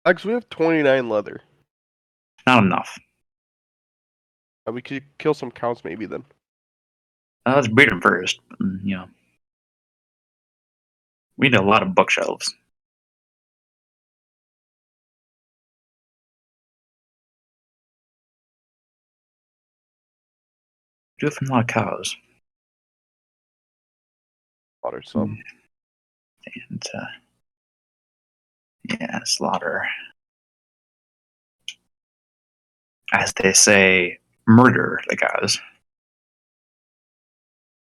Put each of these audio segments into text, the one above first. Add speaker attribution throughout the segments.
Speaker 1: Actually, we have 29 leather.
Speaker 2: Not enough.
Speaker 1: We could kill some cows maybe then.
Speaker 2: Let's breed them first. We need a lot of bookshelves. Do it from a lot of cows.
Speaker 1: Slaughter some.
Speaker 2: And, slaughter. As they say, murder the cows.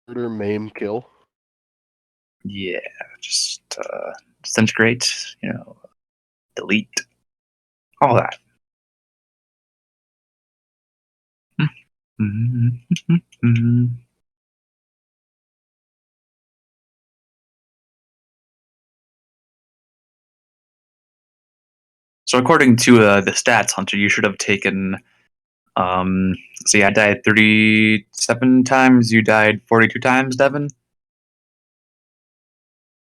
Speaker 1: Murder, maim, kill.
Speaker 2: Yeah, just disintegrate, delete, all that. So according to the stats, Hunter, you should have taken. See, I died 37 times. You died 42 times, Devin.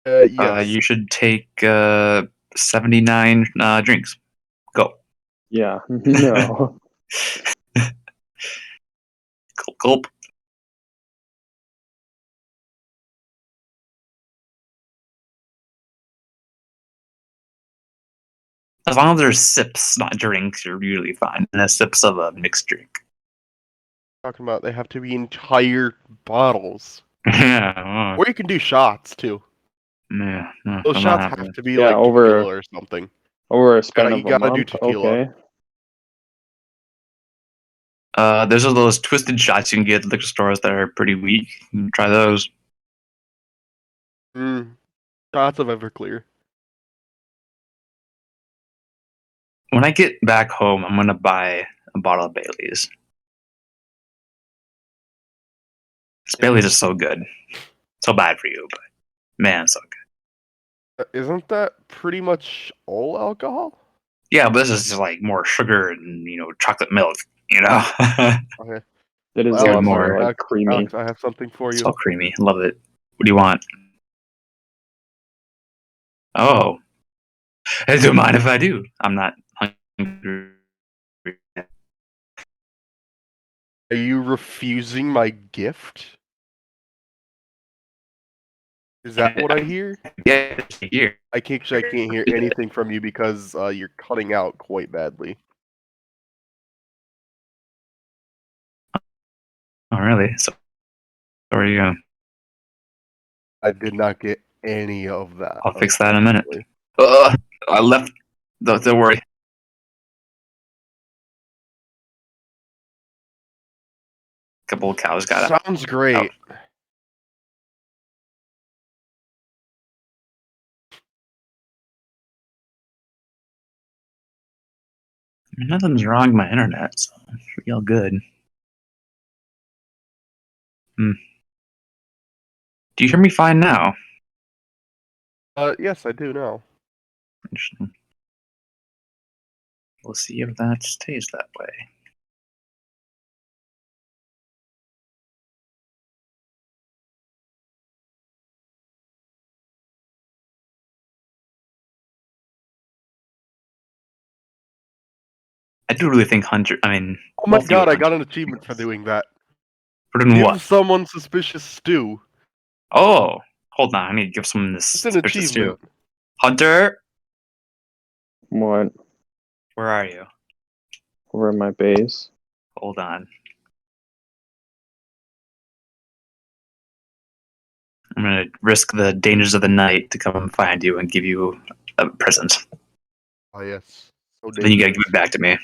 Speaker 1: Yes.
Speaker 2: You should take 79 drinks. Go.
Speaker 3: Yeah. No.
Speaker 2: Gulp, gulp. As long as there's sips, not drinks, you're usually fine. And sips of a mixed drink.
Speaker 1: Talking about they have to be entire bottles.
Speaker 2: Yeah.
Speaker 1: Or you can do shots too.
Speaker 2: Yeah.
Speaker 1: Those shots have to be
Speaker 3: Yeah,
Speaker 1: like
Speaker 3: over-
Speaker 1: tequila or something.
Speaker 3: Over a span
Speaker 1: You
Speaker 3: of a
Speaker 1: gotta do
Speaker 3: month.
Speaker 1: tequila.
Speaker 3: Okay.
Speaker 2: There's those twisted shots you can get at liquor stores that are pretty weak. You can try those.
Speaker 1: Shots of Everclear.
Speaker 2: When I get back home, I'm gonna buy a bottle of Bailey's. Bailey's is so good. So bad for you, but man, so good.
Speaker 1: Isn't that pretty much all alcohol?
Speaker 2: Yeah, but this is just like more sugar and chocolate milk.
Speaker 1: Okay.
Speaker 3: It is
Speaker 2: Well,
Speaker 3: also
Speaker 2: more.
Speaker 3: like creamy.
Speaker 1: Alex, I have something for you.
Speaker 2: It's all creamy. Love it. What do you want? Oh, I don't mind if I do. I'm not hungry.
Speaker 1: Are you refusing my gift? Is that what I hear?
Speaker 2: Yeah, here.
Speaker 1: I can't hear anything from you because you're cutting out quite badly.
Speaker 2: Oh, really? So, where are you going?
Speaker 1: I did not get any of that.
Speaker 2: I'll fix that in a minute. I left. Don't worry. Couple of cows got out.
Speaker 1: Sounds great.
Speaker 2: I mean, nothing's wrong with my internet, so it should be all good. Do you hear me fine now?
Speaker 1: Yes, I do now.
Speaker 2: Interesting. We'll see if that stays that way. I do really think Hunter. I mean,
Speaker 1: Oh my
Speaker 2: both you
Speaker 1: god, I
Speaker 2: and
Speaker 1: got an achievement for doing that.
Speaker 2: For doing
Speaker 1: Give
Speaker 2: what?
Speaker 1: someone suspicious stew.
Speaker 2: Oh, hold on. I need to give someone this
Speaker 1: It's an
Speaker 2: suspicious
Speaker 1: achievement.
Speaker 2: stew. Hunter,
Speaker 3: What?
Speaker 2: where are you?
Speaker 3: Over at my base.
Speaker 2: Hold on. I'm gonna risk the dangers of the night to come and find you and give you a present.
Speaker 1: Oh yes. So
Speaker 2: Then you gotta give it back to me.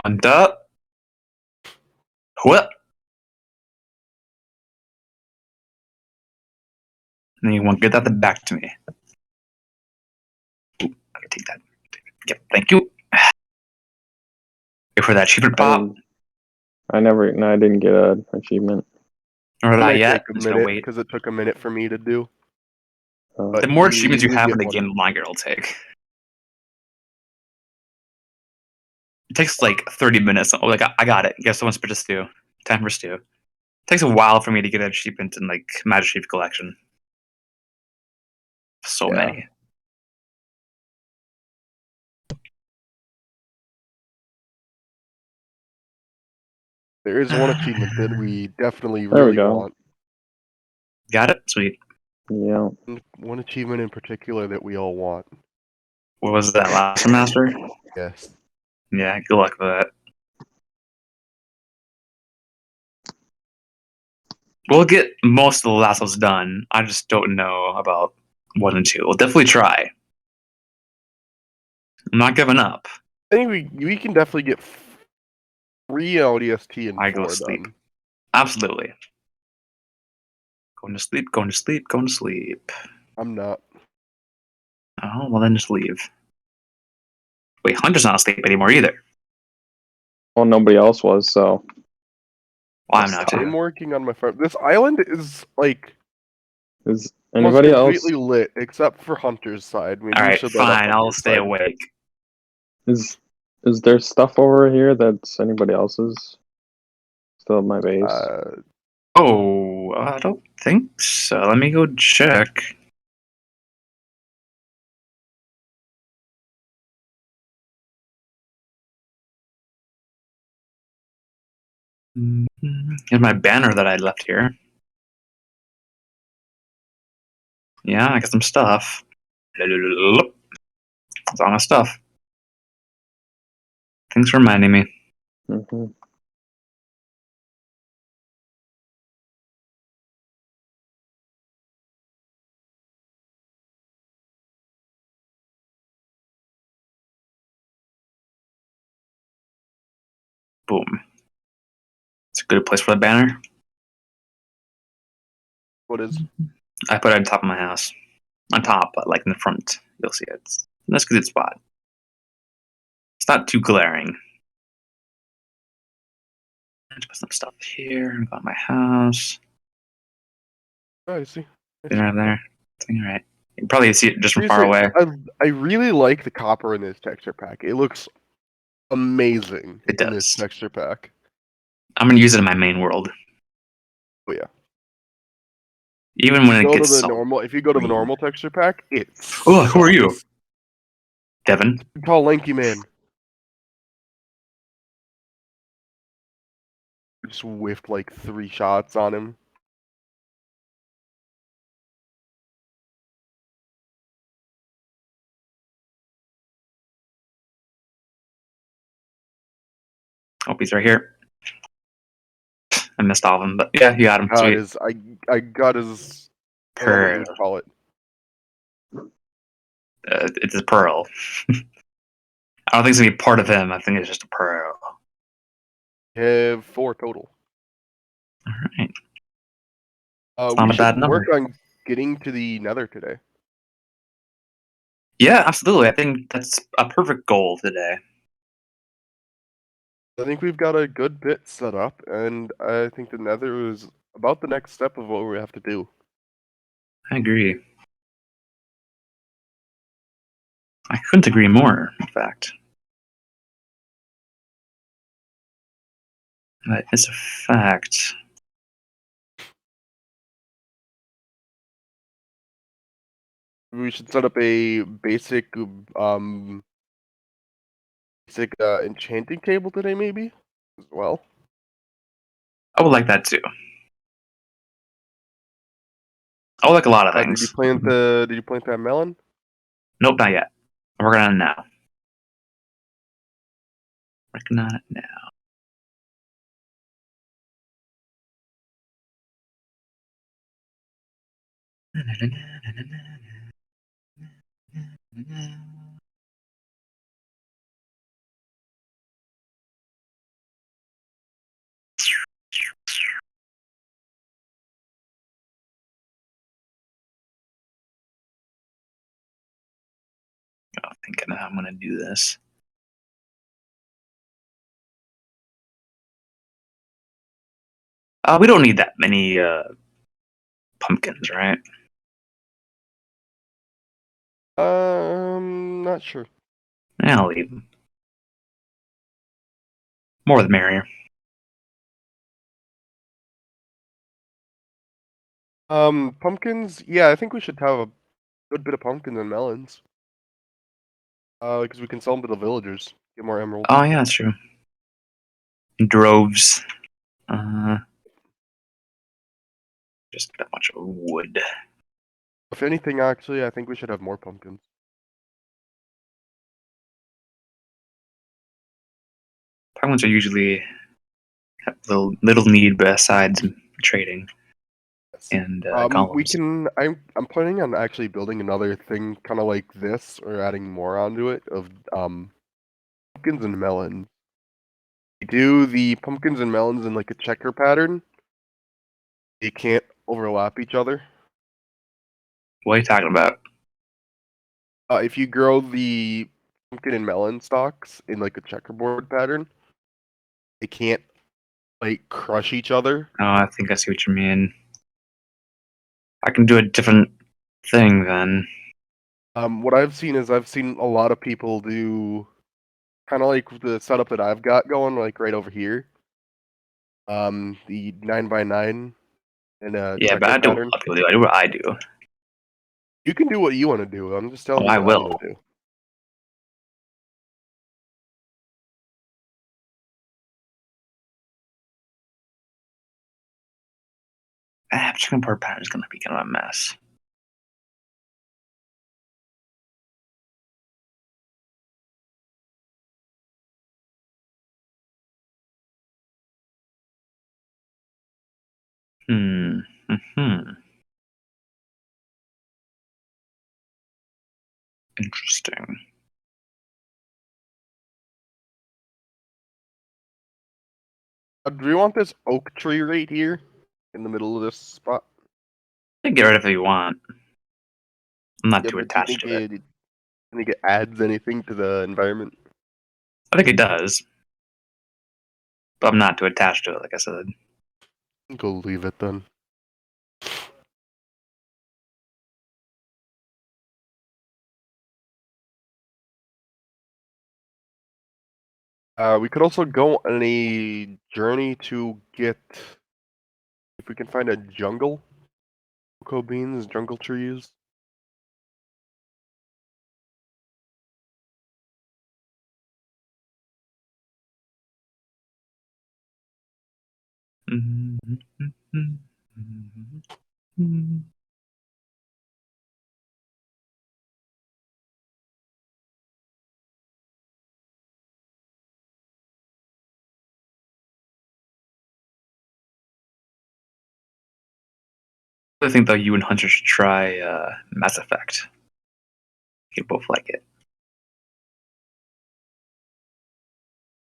Speaker 2: Hunter? What? And you want to get that back to me. Ooh, I can take that. Yep, thank you. Wait for that achievement pop.
Speaker 3: I didn't get an achievement.
Speaker 2: Or
Speaker 1: It
Speaker 2: not
Speaker 1: might
Speaker 2: yet.
Speaker 1: take a
Speaker 2: Just gonna
Speaker 1: minute
Speaker 2: wait.
Speaker 1: because it took a minute for me to do.
Speaker 3: But
Speaker 2: The more achievements you
Speaker 1: you'll
Speaker 2: have
Speaker 1: get
Speaker 2: in the
Speaker 1: one.
Speaker 2: game, the longer it'll take. It takes like 30 minutes. Oh, I got it. Guess someone's supposed to stew. Time for stew. takes a while for me to get an achievement in like Magic Chief Collection. So
Speaker 1: Yeah.
Speaker 2: many.
Speaker 1: There is one achievement that we definitely
Speaker 3: There we
Speaker 1: really
Speaker 3: go.
Speaker 1: want.
Speaker 2: Got it? Sweet.
Speaker 3: Yeah.
Speaker 1: One achievement in particular that we all want.
Speaker 2: What was that last semester?
Speaker 1: Yes.
Speaker 2: Yeah, good luck with that. We'll get most of the last ones done. I just don't know about 1 and 2. We'll definitely try. I'm not giving up.
Speaker 1: I think we can definitely get 3 ODST and
Speaker 2: I
Speaker 1: 4
Speaker 2: go sleep.
Speaker 1: done.
Speaker 2: Absolutely. Going to sleep, going to sleep, going to sleep.
Speaker 1: I'm not.
Speaker 2: Oh, well then just leave. Wait, Hunter's not asleep anymore either.
Speaker 3: Well, nobody else was, so
Speaker 2: Well, I'm not
Speaker 1: I'm
Speaker 2: too.
Speaker 1: working on my farm. This island is like
Speaker 3: is
Speaker 1: almost
Speaker 3: anybody else?
Speaker 1: completely lit except for Hunter's side. Maybe we
Speaker 2: Alright,
Speaker 1: should light up
Speaker 2: fine, I'll
Speaker 1: Hunter's
Speaker 2: stay
Speaker 1: side.
Speaker 2: awake.
Speaker 3: Is there stuff over here that's anybody else's? Still at my base.
Speaker 2: Oh, I don't think so. Let me go check. Here's my banner that I left here. Yeah, I got some stuff. It's all my stuff. Thanks for reminding me.
Speaker 3: hmm
Speaker 2: Boom. It's a good place for the banner.
Speaker 1: What is?
Speaker 2: I put it on top of my house. On top, but like in the front. You'll see it. That's a good spot. It's not too glaring. Let's put some stuff here. Got my house.
Speaker 1: Oh, I see.
Speaker 2: Dinner there. All right. You can probably see it just from far
Speaker 1: Seriously,
Speaker 2: away.
Speaker 1: I really like the copper in this texture pack. It looks amazing
Speaker 2: It
Speaker 1: in this
Speaker 2: does.
Speaker 1: texture pack.
Speaker 2: I'm gonna use it in my main world.
Speaker 1: Oh yeah.
Speaker 2: Even when it
Speaker 1: Go to
Speaker 2: gets
Speaker 1: the
Speaker 2: so
Speaker 1: normal. If you go to the
Speaker 2: green.
Speaker 1: normal texture pack, it's.
Speaker 2: Oh, who are you? Devin.
Speaker 1: Tall, lanky man. Just whiffed like 3 shots on him.
Speaker 2: Oh, he's right here. I missed all of them, but yeah, you got him.
Speaker 1: Got
Speaker 2: Sweet.
Speaker 1: his. I got his. What do
Speaker 2: Pearl.
Speaker 1: you call it?
Speaker 2: It's a pearl. I don't think it's gonna be part of him. I think it's just a pearl.
Speaker 1: Have 4 total.
Speaker 2: All right.
Speaker 1: We
Speaker 2: not a
Speaker 1: should
Speaker 2: bad number.
Speaker 1: work on getting to the Nether today.
Speaker 2: Yeah, absolutely. I think that's a perfect goal today.
Speaker 1: I think we've got a good bit set up, and I think the Nether is about the next step of what we have to do.
Speaker 2: I agree. I couldn't agree more, in fact. That is a fact.
Speaker 1: We should set up a basic enchanting table today, maybe as well.
Speaker 2: I would like that too. I would like a lot of
Speaker 1: Did you
Speaker 2: things.
Speaker 1: plant the? Did you plant that melon?
Speaker 2: Nope, not yet. I'm working on it now. Working on it now. I'm thinking how I'm gonna do this. We don't need that many pumpkins, right?
Speaker 1: Not sure.
Speaker 2: Yeah, I'll leave them. More the merrier.
Speaker 1: Pumpkins. Yeah, I think we should have a good bit of pumpkins and melons. Because we can sell them to the villagers, get more emeralds.
Speaker 2: Oh yeah, that's true. Droves. Just get a bunch of wood.
Speaker 1: If anything, actually, I think we should have more pumpkins.
Speaker 2: Penguins are usually have little need besides trading
Speaker 1: Yes.
Speaker 2: and
Speaker 1: We
Speaker 2: columns.
Speaker 1: can. I'm planning on actually building another thing, kind of like this, or adding more onto it of pumpkins and melons. We do the pumpkins and melons in like a checker pattern. They can't overlap each other.
Speaker 2: What are you talking about?
Speaker 1: If you grow the pumpkin and melon stalks in like a checkerboard pattern, they can't like crush each other.
Speaker 2: Oh, I think I see what you mean. I can do a different thing then.
Speaker 1: What I've seen is I've seen a lot of people do kind of like the setup that I've got going, like right over here. The 9x9 in a
Speaker 2: Yeah, but
Speaker 1: checker
Speaker 2: I do what
Speaker 1: pattern.
Speaker 2: other people do. I do what I do.
Speaker 1: You can do what you want to do. I'm just telling
Speaker 2: Oh,
Speaker 1: you
Speaker 2: I
Speaker 1: what I'm
Speaker 2: will.
Speaker 1: gonna do.
Speaker 2: Chicken pork pattern is gonna be kind of a mess. Hmm. Interesting.
Speaker 1: Do you want this oak tree right here in the middle of this spot?
Speaker 2: You can get rid of it if you want. I'm not
Speaker 1: Yeah,
Speaker 2: too
Speaker 1: but do you
Speaker 2: attached
Speaker 1: think
Speaker 2: to it.
Speaker 1: it adds anything to the environment?
Speaker 2: I think it does, but I'm not too attached to it. Like I said.
Speaker 1: Go leave it then. We could also go on a journey to get if we can find a jungle, cocoa beans, jungle trees.
Speaker 2: I think though you and Hunter should try Mass Effect. You both like it.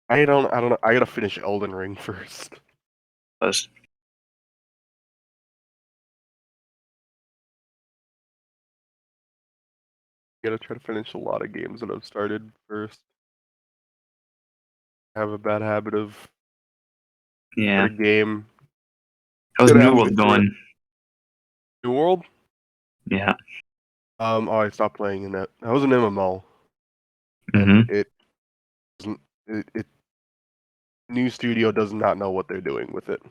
Speaker 1: I don't know. I gotta finish Elden Ring first.
Speaker 2: Those-
Speaker 1: Gotta try to finish a lot of games that I've started first. I have a bad habit of
Speaker 2: Yeah.
Speaker 1: start a game.
Speaker 2: How's
Speaker 1: Good
Speaker 2: New
Speaker 1: halfway
Speaker 2: World
Speaker 1: through it.
Speaker 2: going?
Speaker 1: New World?
Speaker 2: Yeah.
Speaker 1: Oh, I stopped playing in that. That was an MMO,
Speaker 2: hmm
Speaker 1: and it doesn't. It new studio does not know what they're doing with it.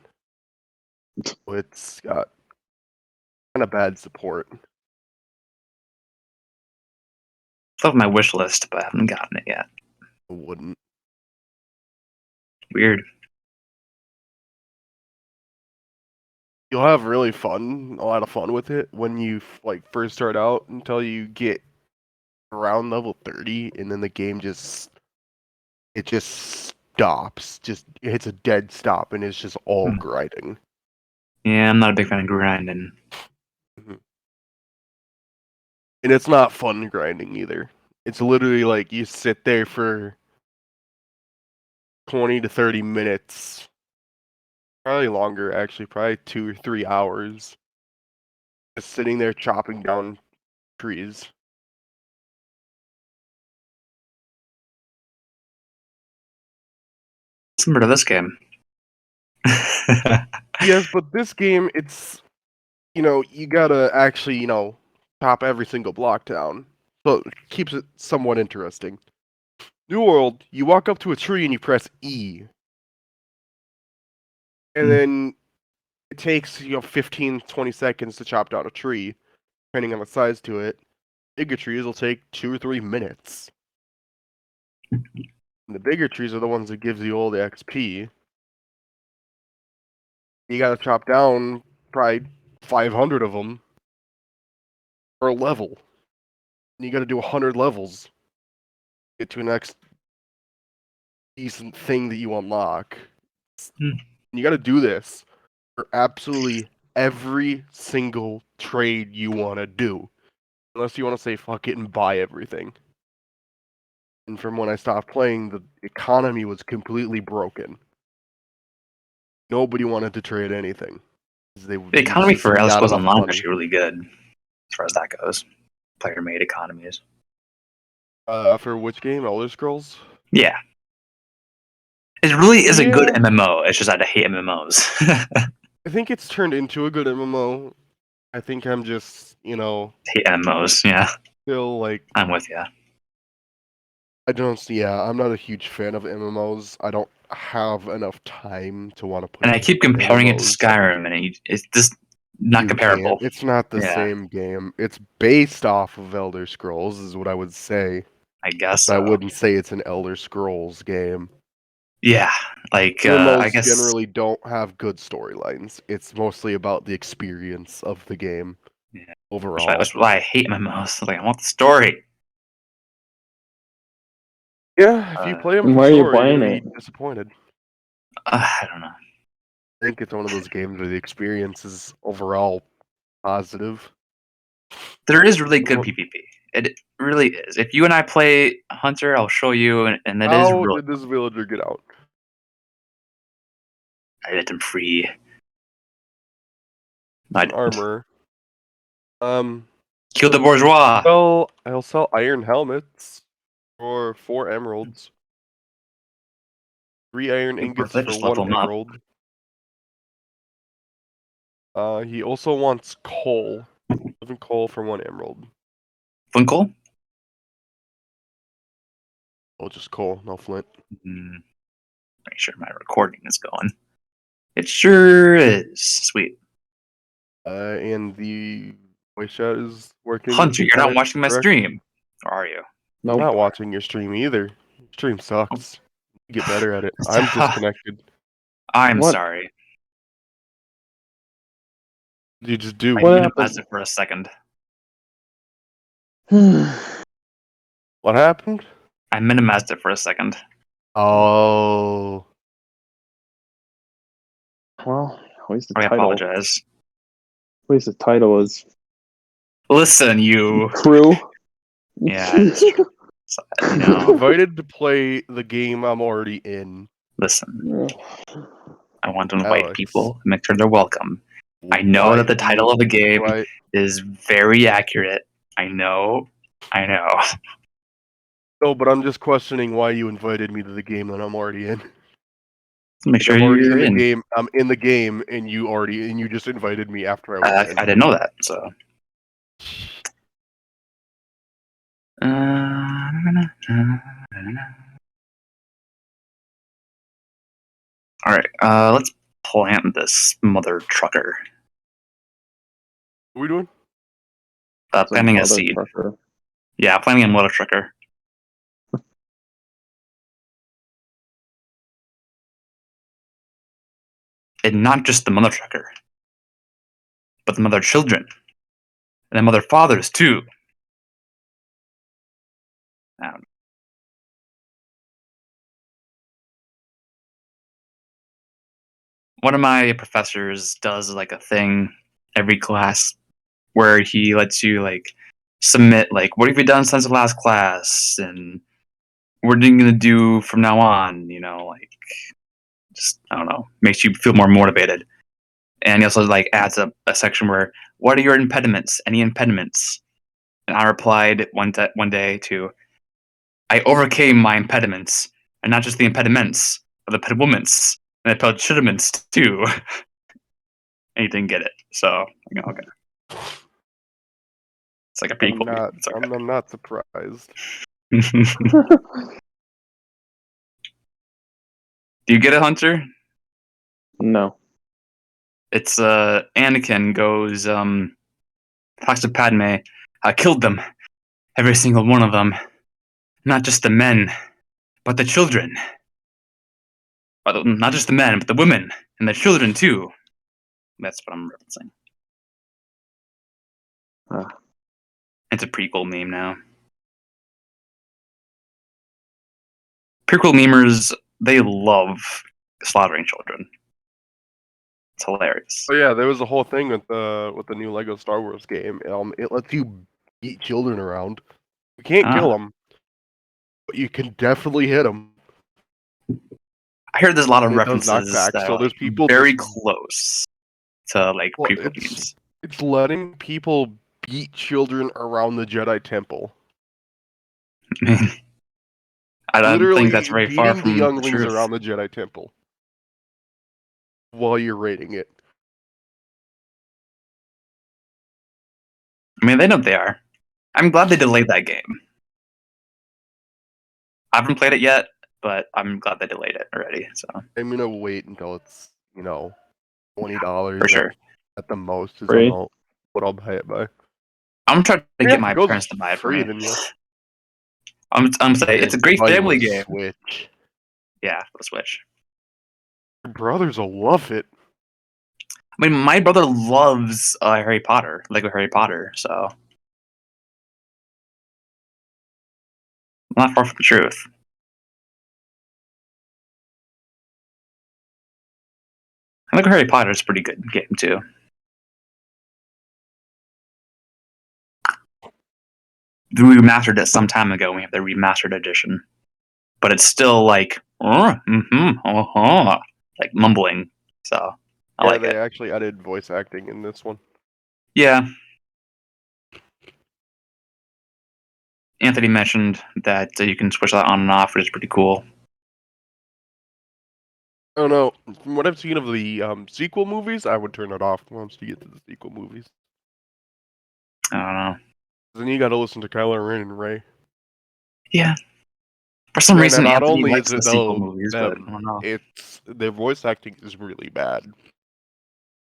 Speaker 1: It's got kind of bad support.
Speaker 2: It's on my wish list, but I haven't gotten it yet.
Speaker 1: I wouldn't.
Speaker 2: Weird.
Speaker 1: You'll have a lot of fun with it when you like first start out until you get around level 30, and then the game just stops. Just it hits a dead stop, and it's just all grinding.
Speaker 2: Yeah, I'm not a big fan of grinding.
Speaker 1: And it's not fun grinding either. It's literally like you sit there for 20 to 30 minutes. Probably longer, actually, probably 2 or 3 hours. Just sitting there chopping down trees.
Speaker 2: Similar to this game.
Speaker 1: Yes, but this game, it's, you gotta actually, chop every single block down. So it keeps it somewhat interesting. New World, you walk up to a tree and you press E. And then it takes 15, 20 seconds to chop down a tree, depending on the size to it. Bigger trees will take 2 or 3 minutes. And the bigger trees are the ones that gives you all the XP. You gotta chop down probably 500 of them per level. And you gotta do 100 levels to get to the next decent thing that you unlock.
Speaker 2: Hmm.
Speaker 1: You gotta do this for absolutely every single trade you want to do. Unless you want to say fuck it and buy everything. And from when I stopped playing, the economy was completely broken. Nobody wanted to trade anything.
Speaker 2: The economy for
Speaker 1: Not
Speaker 2: Elder Scrolls
Speaker 1: enough
Speaker 2: Online
Speaker 1: money.
Speaker 2: is actually really good as far as that goes. Player-made economies.
Speaker 1: For which game? Elder Scrolls?
Speaker 2: Yeah. It really is a good
Speaker 1: Yeah.
Speaker 2: MMO. It's just I hate MMOs.
Speaker 1: I think it's turned into a good MMO. I think I'm just,
Speaker 2: hate MMOs, yeah.
Speaker 1: still like
Speaker 2: I'm with you.
Speaker 1: I don't see. Yeah, I'm not a huge fan of MMOs. I don't have enough time to want to put.
Speaker 2: And I keep comparing it to
Speaker 1: MMOs.
Speaker 2: Skyrim, and it's just not
Speaker 1: You
Speaker 2: comparable.
Speaker 1: can't. It's not the
Speaker 2: Yeah.
Speaker 1: same game. It's based off of Elder Scrolls, is what I would say.
Speaker 2: I guess
Speaker 1: But I
Speaker 2: so.
Speaker 1: wouldn't say it's an Elder Scrolls game.
Speaker 2: Yeah, like
Speaker 1: MMOs
Speaker 2: I guess
Speaker 1: generally don't have good storylines. It's mostly about the experience of the game.
Speaker 2: Yeah.
Speaker 1: Overall.
Speaker 2: that's why I hate MMOs. Like I want the story.
Speaker 1: Yeah, if you play them
Speaker 3: Why
Speaker 1: for
Speaker 3: are you
Speaker 1: story,
Speaker 3: playing
Speaker 1: you're
Speaker 3: it?
Speaker 1: gonna be disappointed.
Speaker 2: I don't know.
Speaker 1: I think it's one of those games where the experience is overall positive.
Speaker 2: There is really good
Speaker 1: Well-
Speaker 2: PvP. It really is. If you and I play Hunter, I'll show you, and it is
Speaker 1: How
Speaker 2: really.
Speaker 1: did this villager get out?
Speaker 2: I let him free. I
Speaker 1: Some armor.
Speaker 2: Kill the bourgeois.
Speaker 1: I'll sell iron helmets for 4 emeralds. 3 iron
Speaker 2: Be
Speaker 1: ingots
Speaker 2: worth it,
Speaker 1: for
Speaker 2: just
Speaker 1: 1
Speaker 2: level 'em up.
Speaker 1: emerald. He also wants coal. 7 coal for 1 emerald.
Speaker 2: Funkel?
Speaker 1: Oh, just coal, no flint.
Speaker 2: Make sure my recording is going. It sure is. Sweet.
Speaker 1: And the voice chat is working.
Speaker 2: Hunter, you're not watching my
Speaker 1: correct?
Speaker 2: stream. Or are you?
Speaker 1: I'm
Speaker 3: Nope.
Speaker 1: not watching your stream either. Your stream sucks. You get better at it. I'm disconnected.
Speaker 2: I'm
Speaker 3: What?
Speaker 2: sorry.
Speaker 1: You just do.
Speaker 2: I
Speaker 3: What
Speaker 2: minimized
Speaker 3: happened?
Speaker 2: it for a second.
Speaker 1: What happened?
Speaker 2: I minimized it for a second.
Speaker 1: Oh.
Speaker 3: Well, at least the
Speaker 2: I
Speaker 3: title.
Speaker 2: apologize.
Speaker 3: At least the title is
Speaker 2: Listen, you.
Speaker 3: true.
Speaker 2: Yeah, it's true. So, you know,
Speaker 1: Invited to play the game I'm already in.
Speaker 2: listen. I want to invite
Speaker 1: Alex.
Speaker 2: people and make sure they're welcome. I know
Speaker 1: Why
Speaker 2: that the
Speaker 1: do
Speaker 2: title
Speaker 1: you-
Speaker 2: of the game
Speaker 1: why-
Speaker 2: is very accurate. I know.
Speaker 1: No, but I'm just questioning why you invited me to the game that I'm already in.
Speaker 2: Make sure
Speaker 1: I'm already
Speaker 2: you're
Speaker 1: in
Speaker 2: in.
Speaker 1: the game. I'm in the game, and you just invited me after I was in.
Speaker 2: I didn't know that, so. Alright, let's plant this mother trucker.
Speaker 1: What are we doing?
Speaker 2: Planting a
Speaker 3: Mother
Speaker 2: seed.
Speaker 3: trucker.
Speaker 2: Yeah, planting a mother trucker. And not just the mother trucker, but the mother children. And the mother fathers, too. One of my professors does like a thing every class where he lets you like submit like what have you done since the last class and what are you gonna do from now on, like just I don't know, makes you feel more motivated. And he also like adds a section where what are your impediments? Any impediments? And I replied one day to I overcame my impediments, and not just the impediments, but the impediments and the impediments too. And he didn't get it. So okay. It's like a
Speaker 1: I'm
Speaker 2: prequel.
Speaker 1: not.
Speaker 2: It's okay.
Speaker 1: I'm not surprised.
Speaker 2: Do you get it, Hunter?
Speaker 3: No.
Speaker 2: It's Anakin goes talks to Padme. I killed them, every single one of them, not just the men, but the children. Not just the men, but the women and the children too. That's what I'm referencing.
Speaker 3: Ah.
Speaker 2: It's a prequel meme now. Prequel memers, they love slaughtering children. It's hilarious.
Speaker 1: Oh yeah, there was a whole thing with the new Lego Star Wars game. It lets you beat children around. You can't kill them, but you can definitely hit them.
Speaker 2: I heard there's a lot of
Speaker 1: It does
Speaker 2: references
Speaker 1: knockback,
Speaker 2: that
Speaker 1: so
Speaker 2: are
Speaker 1: there's
Speaker 2: like
Speaker 1: people
Speaker 2: very
Speaker 1: just-
Speaker 2: close to like
Speaker 1: Well,
Speaker 2: prequel memes.
Speaker 1: it's letting people beat children around the Jedi Temple.
Speaker 2: I don't
Speaker 1: Literally
Speaker 2: think that's very far
Speaker 1: beating
Speaker 2: from
Speaker 1: the
Speaker 2: the
Speaker 1: younglings
Speaker 2: truth.
Speaker 1: around the Jedi Temple while you're raiding it.
Speaker 2: I mean, they know what they are. I'm glad they delayed that game. I haven't played it yet, but I'm glad they delayed it already. So
Speaker 1: I'm gonna wait until it's $20
Speaker 2: for sure,
Speaker 1: at the most is
Speaker 3: Free?
Speaker 1: what I'll buy it by.
Speaker 2: I'm trying to
Speaker 1: Yeah,
Speaker 2: get
Speaker 1: if
Speaker 2: my
Speaker 1: it goes
Speaker 2: parents to buy it for
Speaker 1: free,
Speaker 2: me.
Speaker 1: then yeah.
Speaker 2: I'm saying it's a great
Speaker 1: Buy you
Speaker 2: family
Speaker 1: a
Speaker 2: game.
Speaker 1: Switch.
Speaker 2: Yeah, for the Switch.
Speaker 1: Your brothers will love it.
Speaker 2: I mean, my brother loves Harry Potter, Lego Harry Potter, so not far from the truth. Lego Harry Potter is a pretty good game too. They remastered it some time ago. We have the remastered edition, but it's still like, like mumbling. So I
Speaker 1: Yeah,
Speaker 2: like
Speaker 1: they
Speaker 2: it.
Speaker 1: actually added voice acting in this one.
Speaker 2: Yeah. Anthony mentioned that you can switch that on and off, which is pretty cool.
Speaker 1: I don't know. From what I've seen of the sequel movies, I would turn it off once you get to the sequel movies.
Speaker 2: I don't know.
Speaker 1: Then you got to listen to Kylo Ren and Rey.
Speaker 2: Yeah. For some
Speaker 1: And
Speaker 2: reason,
Speaker 1: not
Speaker 2: Anthony
Speaker 1: only
Speaker 2: likes
Speaker 1: is
Speaker 2: the
Speaker 1: it
Speaker 2: sequel
Speaker 1: though
Speaker 2: movies, but I
Speaker 1: them,
Speaker 2: don't know.
Speaker 1: it's their voice acting is really bad,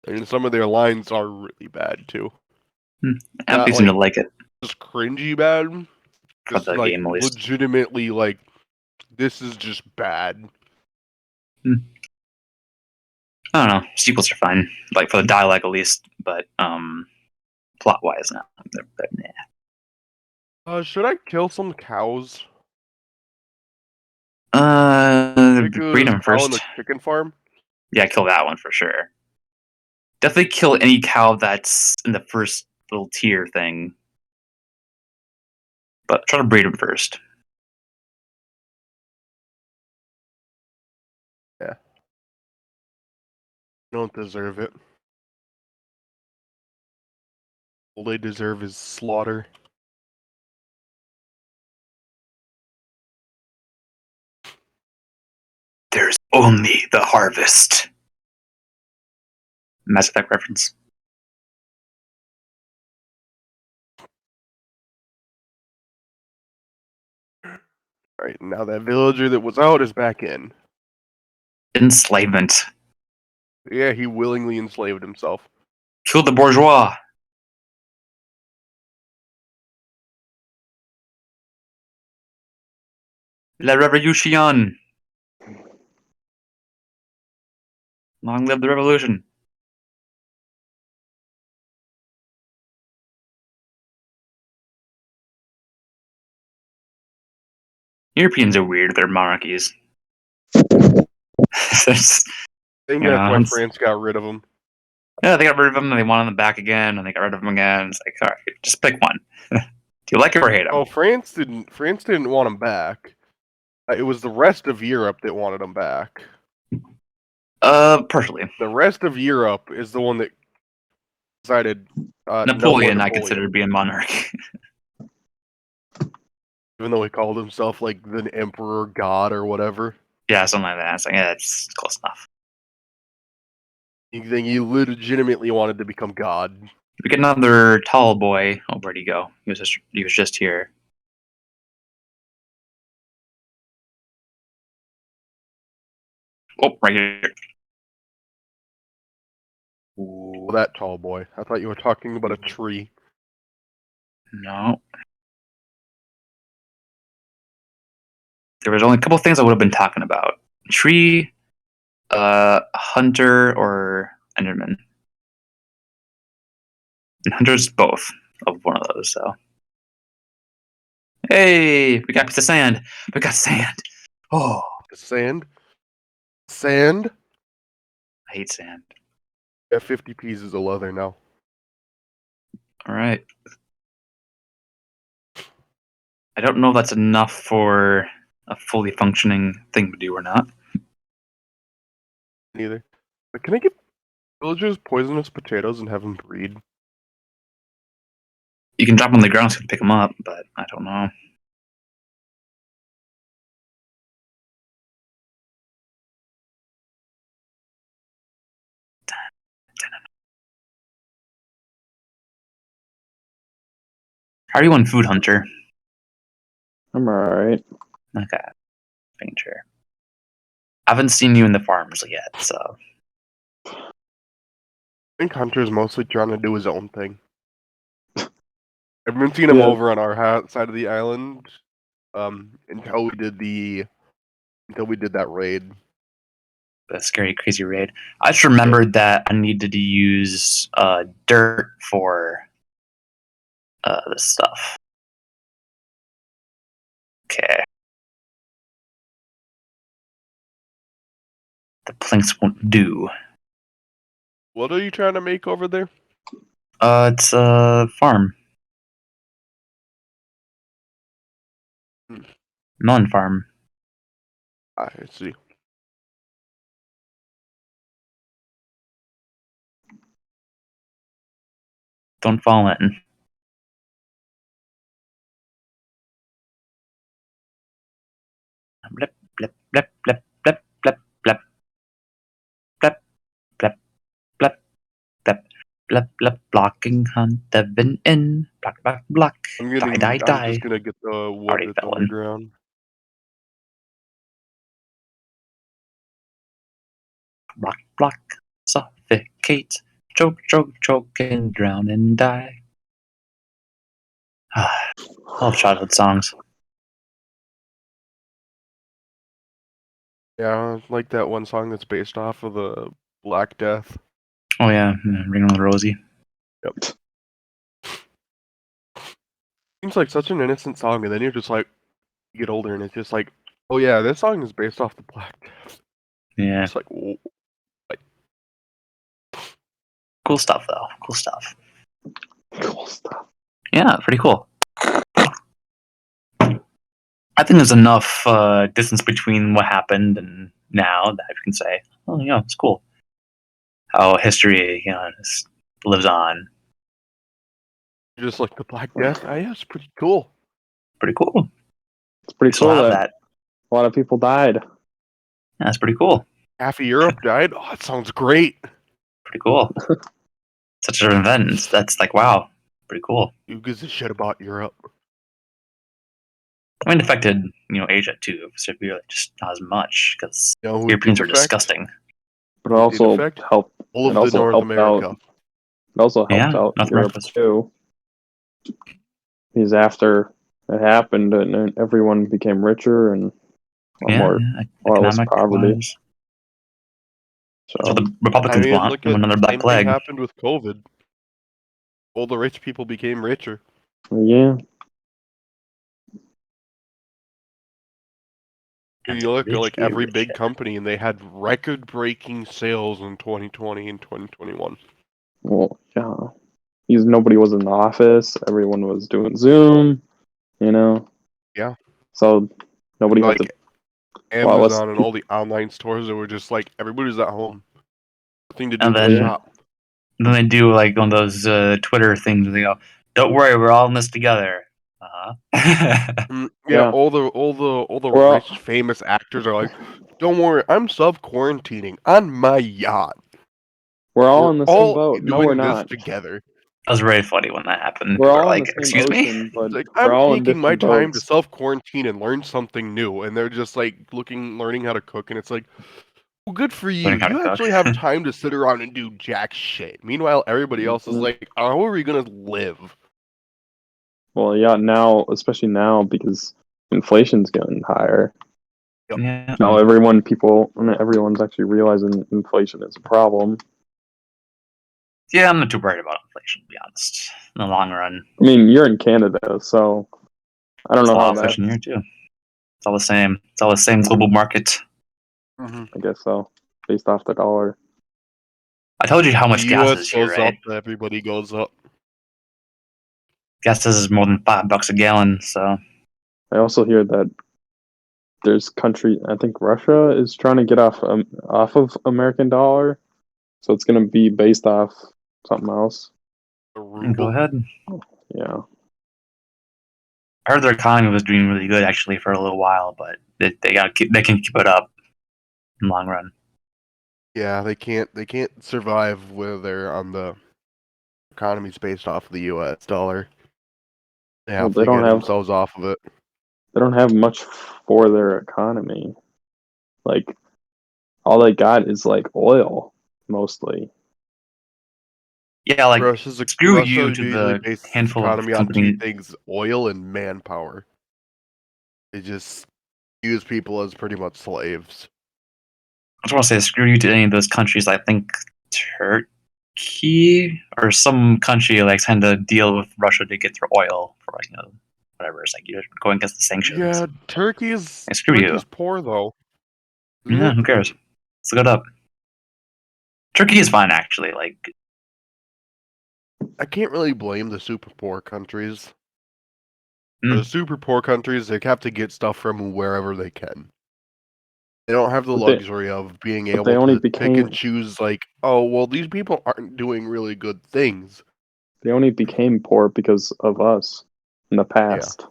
Speaker 1: and some of their lines are really bad too.
Speaker 2: Anthony
Speaker 1: Not
Speaker 2: seemed
Speaker 1: like
Speaker 2: to like it
Speaker 1: just cringy bad,
Speaker 2: for
Speaker 1: just
Speaker 2: the
Speaker 1: like
Speaker 2: game, at least.
Speaker 1: legitimately like this is just bad.
Speaker 2: I don't know. Sequels are fine, like for the dialogue at least, but plot wise, no. They're nah.
Speaker 1: Should I kill some cows?
Speaker 2: Breed
Speaker 1: There's
Speaker 2: them
Speaker 1: cow in
Speaker 2: first.
Speaker 1: the chicken farm.
Speaker 2: Yeah, kill that one for sure. Definitely kill any cow that's in the first little tier thing, but try to breed them first.
Speaker 1: Yeah, don't deserve it. All they deserve is slaughter.
Speaker 2: There's only the harvest. Mass Effect reference.
Speaker 1: Right now, that villager that was out is back in.
Speaker 2: Enslavement.
Speaker 1: Yeah, he willingly enslaved himself.
Speaker 2: Kill the bourgeois. La Revolution. Long live the revolution. Europeans are weird. They're monarchies. There's-
Speaker 1: I think
Speaker 2: Yeah,
Speaker 1: that's why
Speaker 2: it's-
Speaker 1: France got rid of him.
Speaker 2: yeah, they got rid of them, and they wanted them back again, and they got rid of them again. It's like, all right, just pick one. Do you like it or hate them?
Speaker 1: Oh, France didn't want him back. It was the rest of Europe that wanted him back.
Speaker 2: Partially.
Speaker 1: The rest of Europe is the one that decided no more
Speaker 2: Napoleon, I
Speaker 1: Napoleon,
Speaker 2: consider to be a monarch.
Speaker 1: even though he called himself like the Emperor God or whatever.
Speaker 2: Yeah, something like that. It's like, yeah, it's close enough.
Speaker 1: You think he legitimately wanted to become God?
Speaker 2: We get another tall boy. Oh, where'd he go? He was just here. Oh, right here. Ooh,
Speaker 1: That tall boy. I thought you were talking about a tree.
Speaker 2: no. There was only a couple things I would have been talking about. Tree, Hunter, or Enderman. And Hunter's both of one of those, so. Hey, we got a piece of sand. We got sand. Oh,
Speaker 1: Sand? Sand?
Speaker 2: I hate sand.
Speaker 1: Yeah, 50 pieces of leather now.
Speaker 2: All right. I don't know if that's enough for a fully functioning thing to do or not.
Speaker 1: Neither. But can I give villagers poisonous potatoes and have them breed?
Speaker 2: You can drop them on the ground so you can pick them up, but I don't know. How are you on Food Hunter?
Speaker 3: I'm alright.
Speaker 2: Okay, making sure. I haven't seen you in the farms yet, so
Speaker 1: I think Hunter's mostly trying to do his own thing. I've been seeing him
Speaker 3: Yeah.
Speaker 1: over on our side of the island until we did that raid.
Speaker 2: the scary, crazy raid. I just remembered that I needed to use dirt for this stuff. Okay. The planks won't do.
Speaker 1: What are you trying to make over there?
Speaker 2: It's a farm.
Speaker 1: Hmm.
Speaker 2: Melon farm.
Speaker 1: I see.
Speaker 2: Don't fall in. Blip, blip, blip, blip, blip, blip, blip. Blip, blip, blip, blip, blip, blip, blocking hunt, they've been in. Block, block, block.
Speaker 1: I'm
Speaker 2: Die.
Speaker 1: just gonna get the wood
Speaker 2: Already
Speaker 1: that's
Speaker 2: fell in.
Speaker 1: underground.
Speaker 2: Block, block. Suffocate. Choke, choke, choke, and drown and die. All childhood songs.
Speaker 1: Yeah, it's like that one song that's based off of the Black Death.
Speaker 2: Oh yeah, Ring on the Rosie.
Speaker 1: Yep. Seems like such an innocent song, and then you're just like, you get older, and it's just like, oh yeah, this song is based off the Black Death.
Speaker 2: Yeah,
Speaker 1: It's like, whoa.
Speaker 2: cool stuff though. Cool stuff.
Speaker 3: Cool stuff.
Speaker 2: Yeah, pretty cool. I think there's enough distance between what happened and now that I can say, oh yeah, it's cool. How history, just lives on.
Speaker 1: Just like the Black Death. Yeah, it's pretty cool.
Speaker 2: Pretty cool.
Speaker 3: It's pretty
Speaker 2: Still
Speaker 3: cool
Speaker 2: have
Speaker 3: that
Speaker 2: that.
Speaker 3: a lot of people died.
Speaker 2: Yeah, that's pretty cool.
Speaker 1: Half of Europe died. Oh, that sounds great.
Speaker 2: Pretty cool. Such an event. That's like, wow, pretty cool.
Speaker 1: Who gives a shit about Europe?
Speaker 2: I mean, it affected, Asia too, severely, just not as much because
Speaker 1: You know who it
Speaker 2: Europeans
Speaker 1: did
Speaker 2: are
Speaker 1: affect?
Speaker 2: disgusting.
Speaker 3: But it
Speaker 1: It
Speaker 3: also
Speaker 1: affect
Speaker 3: helped.
Speaker 1: All
Speaker 3: It
Speaker 1: of the
Speaker 3: also
Speaker 1: North
Speaker 3: helped
Speaker 1: America.
Speaker 3: out. It also helped
Speaker 2: Yeah,
Speaker 3: out
Speaker 2: North
Speaker 3: Europe
Speaker 2: America's-
Speaker 3: too. Because after it happened, and everyone became richer and a lot less
Speaker 2: economic
Speaker 3: poverty.
Speaker 2: wise.
Speaker 3: So
Speaker 2: That's what the Republicans want.
Speaker 1: Look
Speaker 2: They want
Speaker 1: at
Speaker 2: another
Speaker 1: the
Speaker 2: Black
Speaker 1: same
Speaker 2: Plague.
Speaker 1: thing happened with COVID. All the rich people became richer.
Speaker 3: yeah,
Speaker 1: And you look at like
Speaker 2: Richie
Speaker 1: every
Speaker 2: Rich.
Speaker 1: big company, and they had record-breaking sales in 2020 and 2021.
Speaker 3: well, yeah. Because nobody was in the office. Everyone was doing Zoom.
Speaker 1: Yeah.
Speaker 3: So nobody had
Speaker 1: Like
Speaker 3: to. Well, let's-
Speaker 1: Amazon and all the online stores that were just like everybody's at home, nothing to do
Speaker 2: And
Speaker 1: but
Speaker 2: then-
Speaker 1: shop.
Speaker 2: Then they do like one of those Twitter things where they go, "Don't worry, we're all in this together." Uh-huh.
Speaker 3: Yeah.
Speaker 1: All the
Speaker 3: Well-
Speaker 1: rich famous actors are like, "Don't worry, I'm self-quarantining on my yacht.
Speaker 3: We're all
Speaker 1: We're
Speaker 3: in the
Speaker 1: all
Speaker 3: same boat. No,
Speaker 1: doing
Speaker 3: we're
Speaker 1: this
Speaker 3: not.
Speaker 1: together."
Speaker 2: That was very funny when that happened.
Speaker 3: We're
Speaker 2: People were
Speaker 3: all in
Speaker 2: like,
Speaker 3: the same
Speaker 2: "Excuse me?"
Speaker 3: ocean, but
Speaker 1: It's like,
Speaker 3: we're all
Speaker 1: I'm
Speaker 3: in
Speaker 1: taking my
Speaker 3: different
Speaker 1: time to
Speaker 3: boats.
Speaker 1: self-quarantine and learn something new, and they're just like learning how to cook, and it's like, Well, good for you.
Speaker 2: Learning how to
Speaker 1: You
Speaker 2: cook.
Speaker 1: actually have time to sit around and do jack shit. Meanwhile, everybody else is
Speaker 3: Mhm.
Speaker 1: like, how are we gonna live?
Speaker 3: Well, yeah, now, especially now, because inflation's getting higher.
Speaker 2: Yeah.
Speaker 3: Now everyone's actually realizing inflation is a problem.
Speaker 2: Yeah, I'm not too worried about inflation, to be honest. In the long run,
Speaker 3: I mean, you're in Canada, so I don't
Speaker 2: it's a
Speaker 3: know
Speaker 2: lot
Speaker 3: how
Speaker 2: of
Speaker 3: that.
Speaker 2: inflation here too. It's all the same. It's all the same global market.
Speaker 1: Mm-hmm.
Speaker 3: I guess so, based off the dollar.
Speaker 2: I told you how
Speaker 1: The
Speaker 2: much gas
Speaker 1: U.S.
Speaker 2: is here,
Speaker 1: goes
Speaker 2: right?
Speaker 1: up, everybody goes up.
Speaker 2: Gas is more than $5 a gallon, so
Speaker 3: I also hear that there's country. I think Russia is trying to get off of American dollar, so it's going to be based off something else.
Speaker 1: The
Speaker 2: go
Speaker 1: ruble.
Speaker 2: ahead.
Speaker 3: Yeah,
Speaker 2: I heard their economy was doing really good actually for a little while, but they can keep it up in the long run.
Speaker 1: Yeah, they can't survive where they're on the economy's based off of the U.S. dollar. They
Speaker 3: well,
Speaker 1: have to get themselves off of it.
Speaker 3: they don't have much for their economy. Like all they got is like oil mostly.
Speaker 2: Yeah, like screw
Speaker 1: Russia
Speaker 2: you to
Speaker 1: usually
Speaker 2: the
Speaker 1: bases its
Speaker 2: handful of
Speaker 1: economy on two
Speaker 2: companies.
Speaker 1: things: oil and manpower. They just use people as pretty much slaves.
Speaker 2: I just want to say screw you to any of those countries. I think Turkey or some country like trying to deal with Russia to get their oil for like whatever. It's like you're going against the sanctions.
Speaker 1: Yeah, Turkey's
Speaker 2: Hey, screw you.
Speaker 1: poor though. Isn't
Speaker 2: Yeah,
Speaker 1: it?
Speaker 2: who cares? Let's look it up. Turkey is fine actually. Like
Speaker 1: I can't really blame the super poor countries.
Speaker 2: Mm.
Speaker 1: The super poor countries, they have to get stuff from wherever they can. They don't have the
Speaker 3: But they-
Speaker 1: luxury of being
Speaker 3: but they
Speaker 1: able
Speaker 3: only
Speaker 1: to pick
Speaker 3: became-
Speaker 1: and choose like, oh, well, these people aren't doing really good things.
Speaker 3: They only became poor because of us in the past.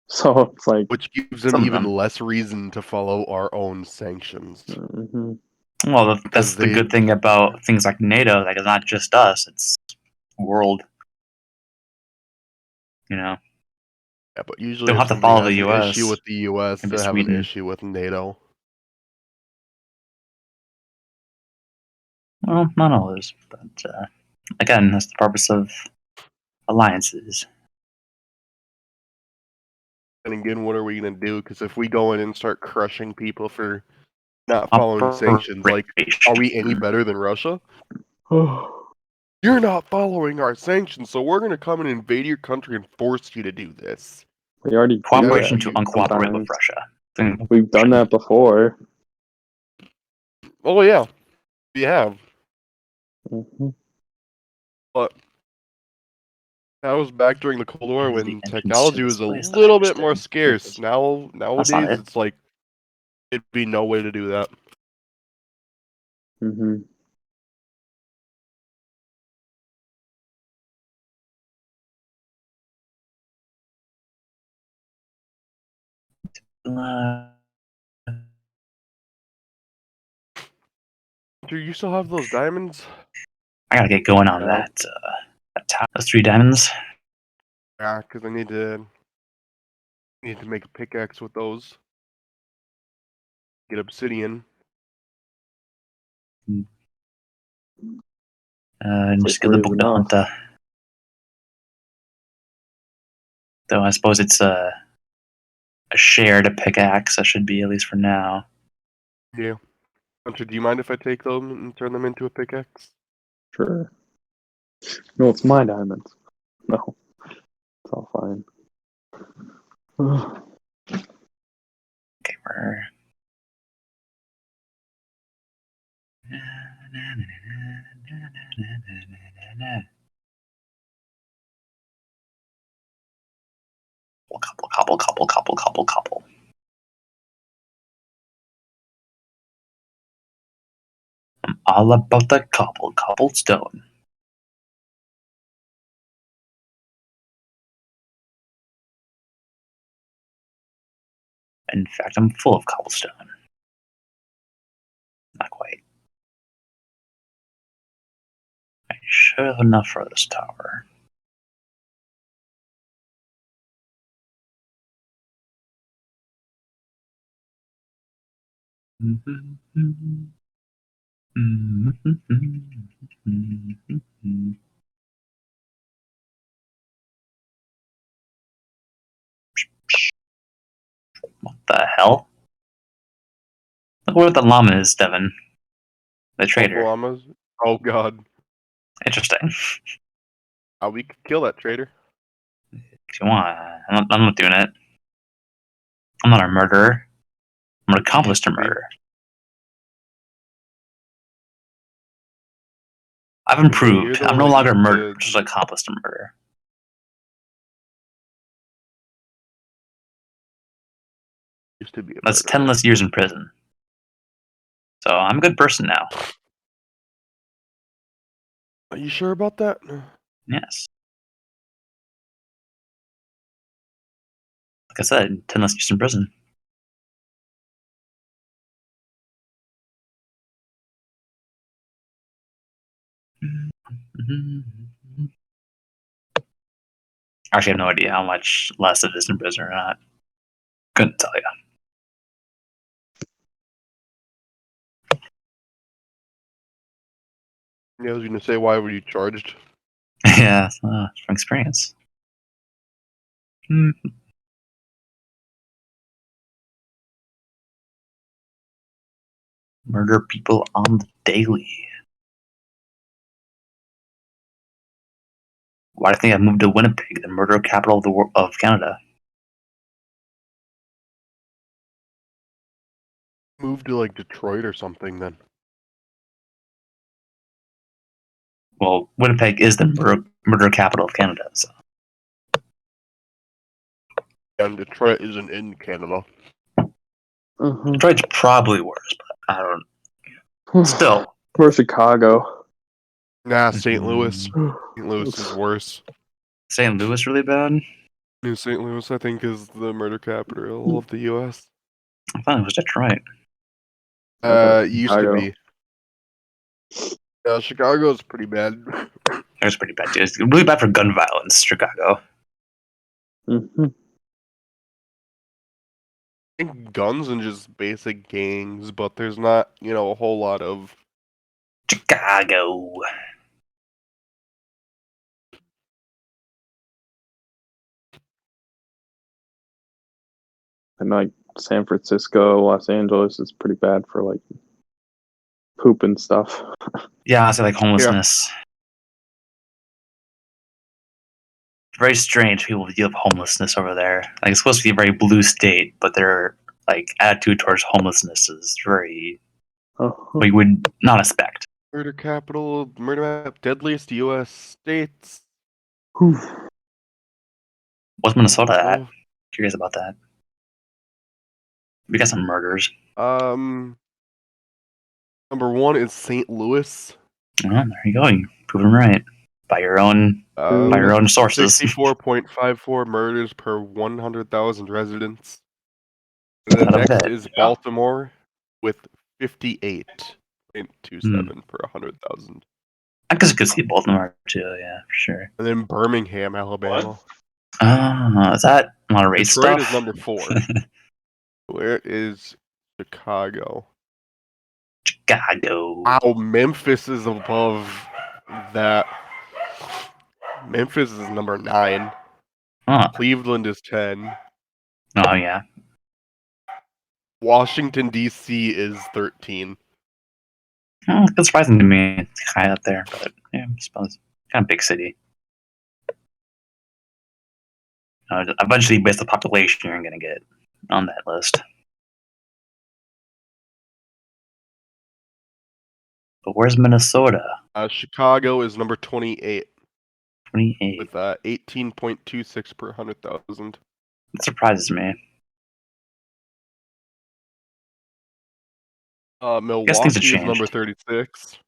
Speaker 3: So it's like,
Speaker 1: Which gives them
Speaker 2: Some of
Speaker 1: even
Speaker 2: them.
Speaker 1: less reason to follow our own sanctions.
Speaker 3: mhm.
Speaker 2: well, that's
Speaker 1: Because
Speaker 2: the
Speaker 1: they-
Speaker 2: good thing about things like NATO. Like it's not just us; it's world. You know,
Speaker 1: Yeah, but usually
Speaker 2: They'll
Speaker 1: if
Speaker 2: have to
Speaker 1: somebody
Speaker 2: follow
Speaker 1: has
Speaker 2: the
Speaker 1: an
Speaker 2: US.
Speaker 1: issue with the US,
Speaker 2: Maybe
Speaker 1: they have an
Speaker 2: Sweden.
Speaker 1: issue with NATO.
Speaker 2: well, not always, but again, that's the purpose of alliances.
Speaker 1: And again, what are we going to do? Because if we go in and start crushing people for not following sanctions, like, are we any better than Russia? You're not following our sanctions, so we're going to come and invade your country and force you to do this.
Speaker 3: We already do
Speaker 2: Cooperation
Speaker 3: that
Speaker 2: to uncooperate with
Speaker 3: sometimes.
Speaker 2: Russia?
Speaker 3: We've done that before.
Speaker 1: Oh, yeah. We have.
Speaker 3: Mhm.
Speaker 1: But that was back during the Cold War
Speaker 2: This is the
Speaker 1: when
Speaker 2: entrance
Speaker 1: technology
Speaker 2: to
Speaker 1: was
Speaker 2: this
Speaker 1: a
Speaker 2: place that I
Speaker 1: little
Speaker 2: just
Speaker 1: bit more
Speaker 2: did.
Speaker 1: scarce.
Speaker 2: not
Speaker 1: Nowadays,
Speaker 2: it.
Speaker 1: it's like, it'd be no way to do that.
Speaker 3: Mhm.
Speaker 1: Do you still have those diamonds?
Speaker 2: I gotta get going on
Speaker 3: Yeah.
Speaker 2: that tower. Those 3 diamonds.
Speaker 1: Yeah, because I need to make a pickaxe with those. Get obsidian.
Speaker 2: And
Speaker 3: Like
Speaker 2: just get the
Speaker 3: 3 is
Speaker 2: book to
Speaker 3: enough.
Speaker 2: hunt. Though I suppose it's a shared pickaxe. That should be at least for now.
Speaker 1: Yeah. Hunter, do you mind if I take them and turn them into a pickaxe?
Speaker 3: Sure. No, it's my diamonds. No, it's all fine.
Speaker 2: Okay, we're. Couple. I'm all about the cobblestone. In fact, I'm full of cobblestone. Not quite. I should have enough for this tower. What the hell? Look what the llama is, Devin. The traitor.
Speaker 1: Llamas? Oh god.
Speaker 2: Interesting.
Speaker 1: We could kill that traitor.
Speaker 2: If you want, I'm not doing it. I'm not a murderer. I'm an accomplice to
Speaker 1: Used to be.
Speaker 2: murder. I've improved.
Speaker 1: the
Speaker 2: I'm
Speaker 1: one
Speaker 2: no
Speaker 1: that
Speaker 2: longer a
Speaker 1: used
Speaker 2: murderer,
Speaker 1: to-
Speaker 2: just an accomplice to murder.
Speaker 1: Used to be a
Speaker 2: That's 10
Speaker 1: murderer.
Speaker 2: less years in prison. So I'm a good person now.
Speaker 1: Are you sure about that?
Speaker 2: Yes. Like I said, 10 less years in prison. Actually, I have no idea how much less it is in prison or not. Couldn't tell you.
Speaker 1: Yeah, I was gonna say, why were you charged?
Speaker 2: Yeah, from experience. Murder people on the daily. Why do you think I moved to Winnipeg, the murder capital of Canada?
Speaker 1: Moved to like Detroit or something then.
Speaker 2: Well, Winnipeg is the murder capital of Canada. So
Speaker 1: And Detroit isn't in Canada.
Speaker 2: Detroit's probably worse, but I don't. Still,
Speaker 3: Or Chicago.
Speaker 1: Nah, St. Louis.
Speaker 2: Mm-hmm.
Speaker 1: St. Louis is worse.
Speaker 2: St. Louis really bad.
Speaker 1: New St. Louis, I think, is the murder capital of the U.S.
Speaker 2: I thought it was Detroit.
Speaker 1: It used to
Speaker 3: Chicago.
Speaker 1: be. Yeah, Chicago's pretty bad.
Speaker 2: It was pretty bad, dude. It's really bad for gun violence, Chicago.
Speaker 3: Mm-hmm.
Speaker 1: I think guns and just basic gangs, but there's not, a whole lot of.
Speaker 2: Chicago.
Speaker 3: And like San Francisco, Los Angeles is pretty bad for like poop and stuff.
Speaker 2: Yeah, I say like homelessness. Very strange people deal with homelessness over there. Like it's supposed to be a very blue state, but their like attitude towards homelessness is very
Speaker 3: Oh,
Speaker 2: what you would not expect.
Speaker 1: Murder capital, murder map, deadliest U.S. states.
Speaker 2: What's Minnesota at?
Speaker 1: Oh,
Speaker 2: Curious about that. We got some murders.
Speaker 1: number one is St. Louis.
Speaker 2: Oh, there you go. You prove them right by your own sources.
Speaker 1: 64.54 murders per 100,000 residents. The
Speaker 2: Not a
Speaker 1: next
Speaker 2: bit.
Speaker 1: is Baltimore with 58.27 per 100,000.
Speaker 2: I guess I could see Baltimore too. Yeah, for sure.
Speaker 1: And then Birmingham, Alabama.
Speaker 2: Is that a lot of race
Speaker 1: Detroit
Speaker 2: stuff?
Speaker 1: is number 4. Where is Chicago?
Speaker 2: Chicago.
Speaker 1: Wow, Memphis is above that. Memphis is number 9.
Speaker 2: Huh.
Speaker 1: Cleveland is 10.
Speaker 2: Oh yeah.
Speaker 1: Washington, D.C. is 13.
Speaker 2: It's surprising to me. It's high up there, but yeah, I suppose kind of big city. Eventually, based on population, you're going to get on that list. But where's Minnesota?
Speaker 1: Chicago is number 28
Speaker 2: 28.
Speaker 1: with 18.26 per 100,000.
Speaker 2: That surprises me.
Speaker 1: Milwaukee is number
Speaker 2: changed.
Speaker 1: 36.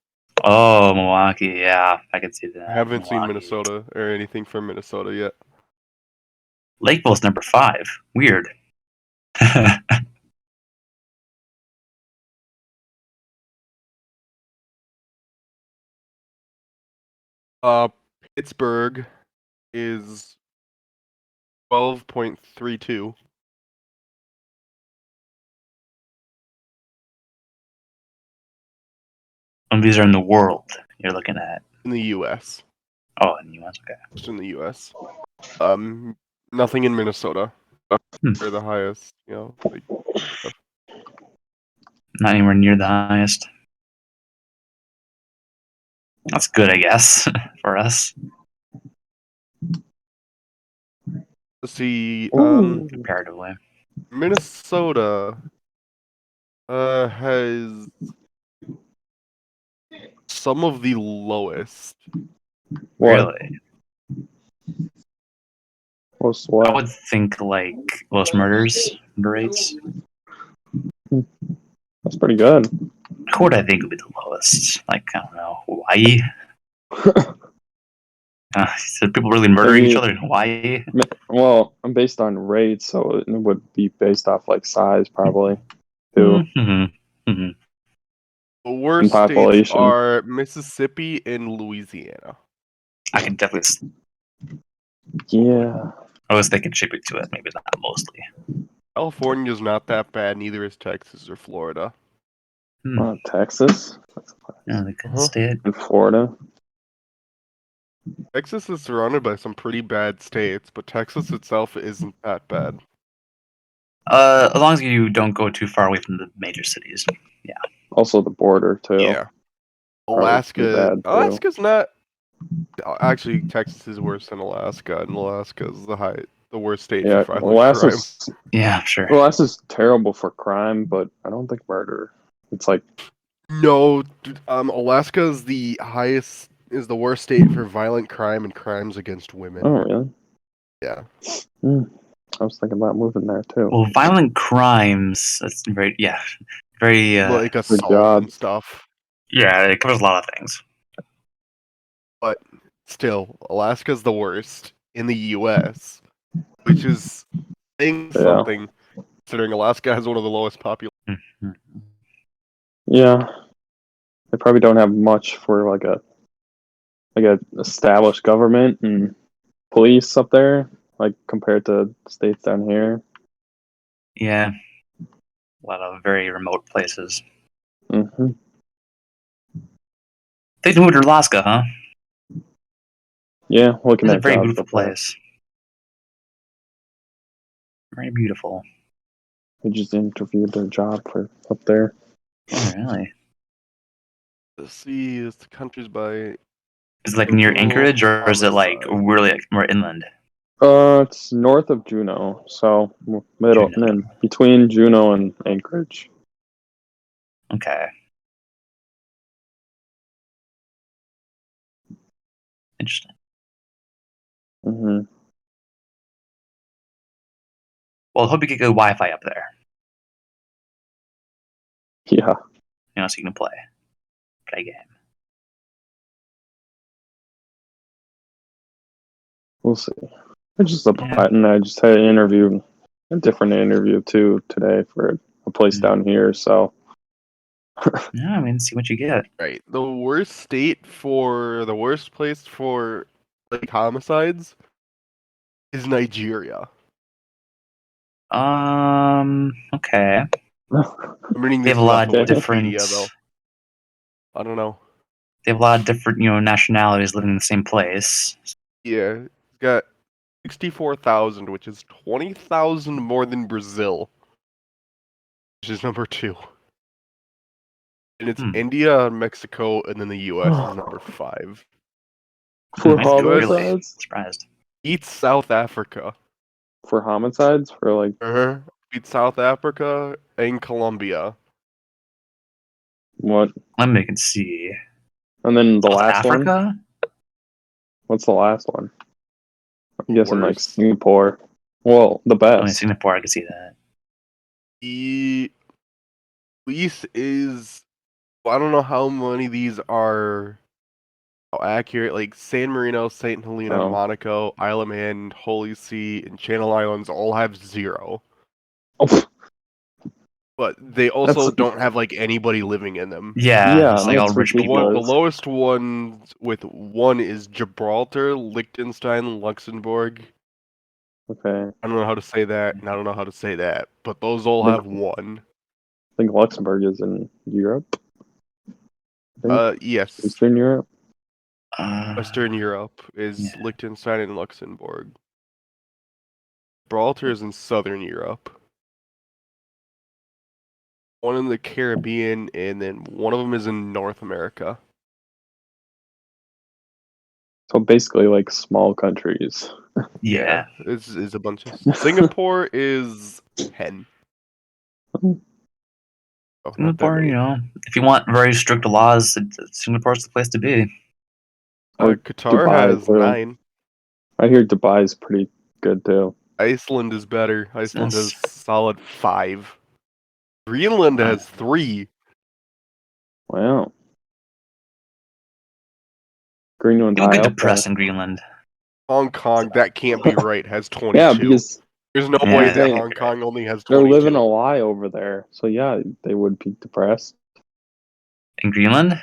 Speaker 2: Oh, Milwaukee. Yeah, I can see that.
Speaker 1: I haven't seen
Speaker 2: Milwaukee.
Speaker 1: Minnesota or anything from Minnesota yet.
Speaker 2: Lakeville's number 5. Weird.
Speaker 1: Pittsburgh is 12.32.
Speaker 2: of these are in the world you're looking at.
Speaker 1: in the U.S.
Speaker 2: Oh, in the U.S. Okay.
Speaker 1: Just in the U.S. Nothing in Minnesota. They're the highest. Like,
Speaker 2: Not anywhere near the highest. That's good, I guess, for us
Speaker 1: let's see.
Speaker 3: Ooh.
Speaker 2: comparatively.
Speaker 1: Minnesota has some of the lowest.
Speaker 3: What?
Speaker 2: Really,
Speaker 3: What's
Speaker 2: I
Speaker 3: what?
Speaker 2: would think like most murder rates.
Speaker 3: That's pretty good.
Speaker 2: Who would I think would be the lowest? Like, I don't know, Hawaii. So people really murdering each
Speaker 3: Maybe-
Speaker 2: other in Hawaii.
Speaker 3: Well, I'm based on rates, so it would be based off like size, probably. Too.
Speaker 2: Mm-hmm.
Speaker 1: The worst states
Speaker 3: population.
Speaker 1: are Mississippi and Louisiana.
Speaker 2: I can definitely.
Speaker 3: Yeah.
Speaker 2: I was thinking shipping to it, maybe not mostly.
Speaker 1: California's not that bad. Neither is Texas or Florida.
Speaker 3: Texas
Speaker 2: Yeah, the good
Speaker 1: Uh-huh.
Speaker 2: state.
Speaker 3: and Florida.
Speaker 1: Texas is surrounded by some pretty bad states, but Texas itself isn't that bad.
Speaker 2: As long as you don't go too far away from the major cities.
Speaker 3: Also the border too.
Speaker 1: Yeah.
Speaker 3: Probably
Speaker 1: Alaska.
Speaker 3: pretty bad, too.
Speaker 1: Alaska's not. Actually, Texas is worse than Alaska, and Alaska is the worst state
Speaker 3: Yeah.
Speaker 1: for violent crime.
Speaker 2: Yeah, I'm sure.
Speaker 3: Alaska's terrible for crime, but I don't think murder. It's like
Speaker 1: No, dude, Alaska is the worst state for violent crime and crimes against women.
Speaker 3: oh really?
Speaker 1: Yeah.
Speaker 3: I was thinking about moving there too.
Speaker 2: Well, violent crimes. That's very very.
Speaker 1: Like assault
Speaker 3: job.
Speaker 1: and stuff.
Speaker 2: Yeah, it covers a lot of things.
Speaker 1: But still, Alaska's the worst in the US, which is saying
Speaker 3: Yeah.
Speaker 1: something, considering Alaska has one of the lowest populations.
Speaker 2: Mhm.
Speaker 3: Yeah. They probably don't have much for like a established government and police up there, like compared to states down here.
Speaker 2: Yeah, a lot of very remote places.
Speaker 3: Hmm.
Speaker 2: They moved to Alaska, huh?
Speaker 3: Yeah, looking
Speaker 2: It's a
Speaker 3: at
Speaker 2: very
Speaker 3: jobs
Speaker 2: beautiful
Speaker 3: up there.
Speaker 2: place. Very beautiful.
Speaker 3: We just interviewed their job for up there.
Speaker 2: Oh, really?
Speaker 1: Let's see, is the countries by
Speaker 2: Is it like near
Speaker 1: Total
Speaker 2: Anchorage, or is it like
Speaker 1: homicide.
Speaker 2: really like more inland?
Speaker 3: It's north of Juneau, so middle,
Speaker 2: Juneau.
Speaker 3: and then between Juneau and Anchorage.
Speaker 2: Okay. Interesting.
Speaker 3: Hmm.
Speaker 2: Well, I hope you get good Wi-Fi up there.
Speaker 3: Yeah,
Speaker 2: You know, so you can play a game.
Speaker 3: we'll see. I just applied, and I just had a different interview too today for a place
Speaker 2: Mhm.
Speaker 3: down here. So
Speaker 2: Yeah, I mean, see what you get.
Speaker 1: right. The worst place for like homicides is Nigeria.
Speaker 2: Okay.
Speaker 1: I'm reading
Speaker 2: They
Speaker 1: this
Speaker 2: have a lot
Speaker 1: off
Speaker 2: of
Speaker 1: of
Speaker 2: different.
Speaker 1: Wikipedia, though. I don't know.
Speaker 2: They have a lot of different, nationalities living in the same place.
Speaker 1: Yeah, it's got 64,000, which is 20,000 more than Brazil, which is number 2. And it's
Speaker 2: Hmm.
Speaker 1: India, Mexico, and then the U.S. is number 5.
Speaker 3: for
Speaker 2: I'm
Speaker 1: homicides?
Speaker 2: really
Speaker 3: homicides,
Speaker 2: surprised.
Speaker 1: Beats South Africa.
Speaker 3: for homicides, for like
Speaker 1: Beats South Africa and Colombia.
Speaker 3: what?
Speaker 2: Let me see.
Speaker 3: And then the
Speaker 2: South
Speaker 3: last one.
Speaker 2: Africa?
Speaker 3: What's the last one? I'm guessing like
Speaker 1: Worst.
Speaker 3: Singapore. Well, the
Speaker 2: Oh, in
Speaker 3: best.
Speaker 2: Singapore, I can see that.
Speaker 1: The least is, I don't know how many of these are how accurate. Like San Marino, St. Helena,
Speaker 3: Oh.
Speaker 1: Monaco, Isle of Man, Holy See, and Channel Islands all have 0.
Speaker 3: Oh,
Speaker 1: But they also
Speaker 3: That's-
Speaker 1: don't have like anybody living in them.
Speaker 2: Yeah,
Speaker 3: Yeah,
Speaker 2: it's like all
Speaker 3: that's
Speaker 2: rich
Speaker 1: The
Speaker 2: people.
Speaker 3: ridiculous.
Speaker 1: lowest ones with 1 is Gibraltar, Liechtenstein, Luxembourg.
Speaker 3: Okay.
Speaker 1: I don't know how to say that, and I don't know how to say that, but those all have 1.
Speaker 3: I think Luxembourg is in Europe.
Speaker 1: Yes.
Speaker 3: Eastern Europe.
Speaker 1: Western Europe is
Speaker 2: yeah.
Speaker 1: Liechtenstein and Luxembourg. Gibraltar is in Southern Europe. One in the Caribbean, and then one of them is in North America.
Speaker 3: So basically, like small countries.
Speaker 2: Yeah.
Speaker 1: It's a bunch of. Singapore is 10. Oh, not that
Speaker 2: Singapore,
Speaker 1: many.
Speaker 2: if you want very strict laws, Singapore's the place to be.
Speaker 3: Or
Speaker 1: Qatar
Speaker 3: Dubai,
Speaker 1: has
Speaker 3: too.
Speaker 1: 9.
Speaker 3: I hear Dubai is pretty good too.
Speaker 1: Iceland is better. Iceland has
Speaker 2: Yes.
Speaker 1: solid 5. Greenland has 3.
Speaker 3: Wow. Greenland
Speaker 2: You'll
Speaker 3: high
Speaker 2: get
Speaker 3: up there.
Speaker 2: depressed in Greenland.
Speaker 1: Hong Kong, that can't be right, has 22.
Speaker 3: Yeah, because
Speaker 1: There's no
Speaker 2: Yeah,
Speaker 1: way
Speaker 2: that
Speaker 1: that
Speaker 2: can't
Speaker 1: Hong
Speaker 2: be
Speaker 1: Kong only has
Speaker 3: they're
Speaker 1: 22.
Speaker 3: living a lie over there. So yeah, they would be depressed.
Speaker 2: In Greenland?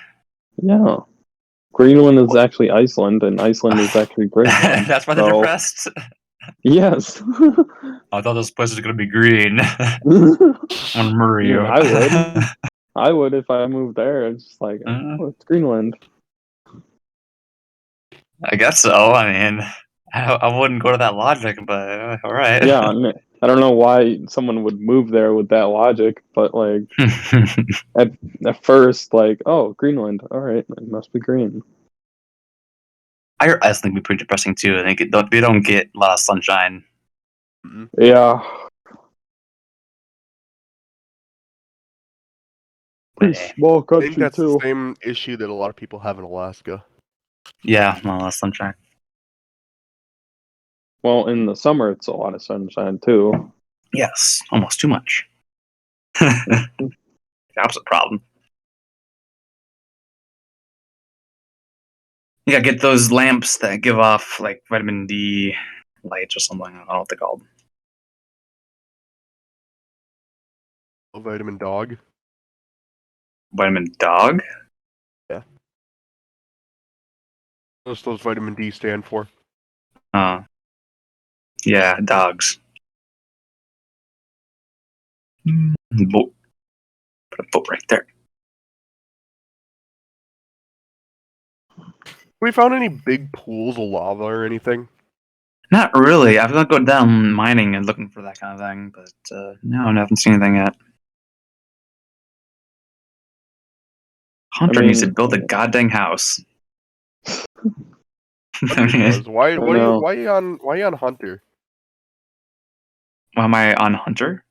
Speaker 3: Yeah. Greenland is actually Iceland, and Iceland is actually Greenland.
Speaker 2: That's why they're
Speaker 3: So,
Speaker 2: depressed.
Speaker 3: yes.
Speaker 2: I thought this place was gonna be green. I'm gonna murder
Speaker 3: I
Speaker 2: you.
Speaker 3: mean, I would. I would if I moved there. It's just like, oh, it's Greenland.
Speaker 2: I guess so. I mean, I wouldn't go to that logic, but all right.
Speaker 3: Yeah, I don't know why someone would move there with that logic, but like at first, like, oh, Greenland, all right, it must be green.
Speaker 2: I think it'd be pretty depressing too. I think they don't get a lot of sunshine.
Speaker 1: Mm-mm.
Speaker 3: Yeah,
Speaker 2: But
Speaker 3: pretty
Speaker 2: hey,
Speaker 3: small
Speaker 1: I think
Speaker 3: country
Speaker 1: that's
Speaker 3: too.
Speaker 1: the same issue that a lot of people have in Alaska.
Speaker 2: yeah, not a lot of sunshine.
Speaker 3: Well, in the summer, it's a lot of sunshine too.
Speaker 2: Yes, almost too much. The opposite problem. You gotta get those lamps that give off like vitamin D lights or something. I don't know what they're called.
Speaker 1: A vitamin dog.
Speaker 2: Vitamin dog?
Speaker 1: What's those vitamin D stand for?
Speaker 2: Yeah, dogs. Boat. Put a boat right there.
Speaker 1: We found any big pools of lava or anything?
Speaker 2: Not really. I've not go down mining and looking for that kind of thing, but no, I haven't seen anything yet. Hunter needs to
Speaker 3: mean,
Speaker 2: build a goddamn house.
Speaker 1: Hunter does. Why
Speaker 3: I know.
Speaker 1: why you on Hunter?
Speaker 2: Why am I on Hunter?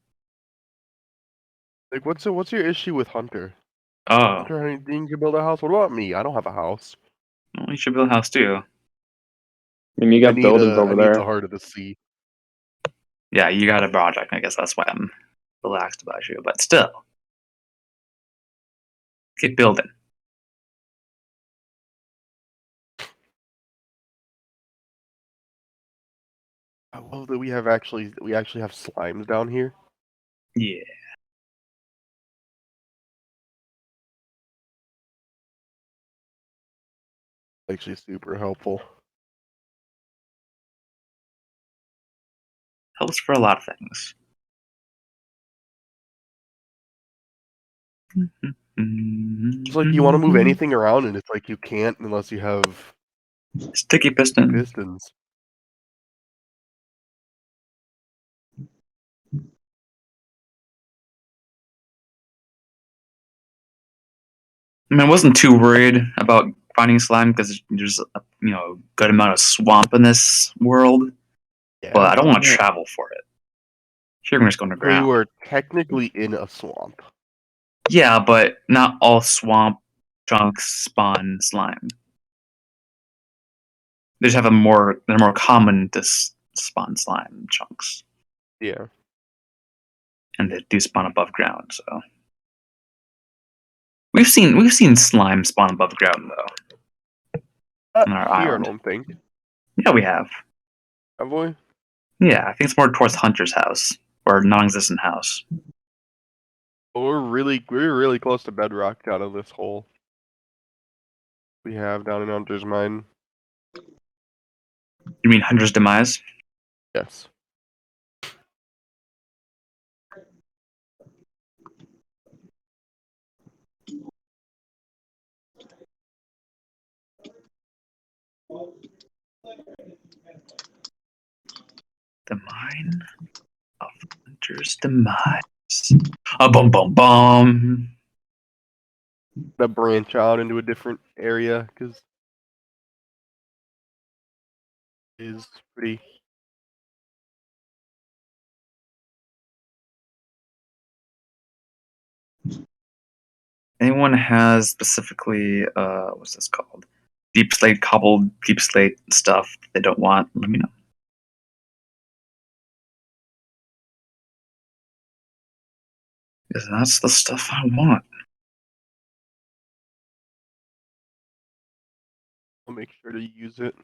Speaker 1: Like what's your issue with Hunter?
Speaker 2: Oh,
Speaker 1: Hunter, honey, you can build a house. What about me? I don't have a house.
Speaker 2: well, you should build a house too.
Speaker 3: I mean, you got buildings
Speaker 1: I
Speaker 3: over
Speaker 1: need the
Speaker 3: there.
Speaker 1: heart of the sea.
Speaker 2: Yeah, you got a project. I guess that's why I'm relaxed about you. But still, keep building.
Speaker 1: I love that we actually have slimes down here.
Speaker 2: Yeah.
Speaker 1: Actually super helpful.
Speaker 2: Helps for a lot of things.
Speaker 1: It's like you want to move anything around and it's like you can't unless you have
Speaker 2: Sticky piston.
Speaker 1: pistons.
Speaker 2: I mean, I wasn't too worried about finding slime because there's a good amount of swamp in this world,
Speaker 1: Yeah.
Speaker 2: but I don't want to travel for it. Here, I'm just going to
Speaker 1: So you
Speaker 2: ground.
Speaker 1: are technically in a swamp.
Speaker 2: Yeah, but not all swamp chunks spawn slime. They just have they're more common to spawn slime chunks,
Speaker 1: Yeah.
Speaker 2: and they do spawn above ground. So we've seen slime spawn above ground though.
Speaker 1: Not
Speaker 2: On our
Speaker 1: here,
Speaker 2: island.
Speaker 1: I don't think.
Speaker 2: Yeah, we have.
Speaker 1: Have we?
Speaker 2: Yeah, I think it's more towards Hunter's house or non-existent house.
Speaker 1: Well, we're really close to bedrock down in this hole. We have down in Hunter's mine.
Speaker 2: You mean Hunter's demise?
Speaker 1: Yes.
Speaker 2: The mine of Hunter's demise. A bum bum bum.
Speaker 1: To branch out into a different area because it is pretty.
Speaker 2: Anyone has specifically what's this called? Deep slate, cobbled deep slate stuff they don't want, let me know. Because that's the stuff I want.
Speaker 1: I'll make sure to use it.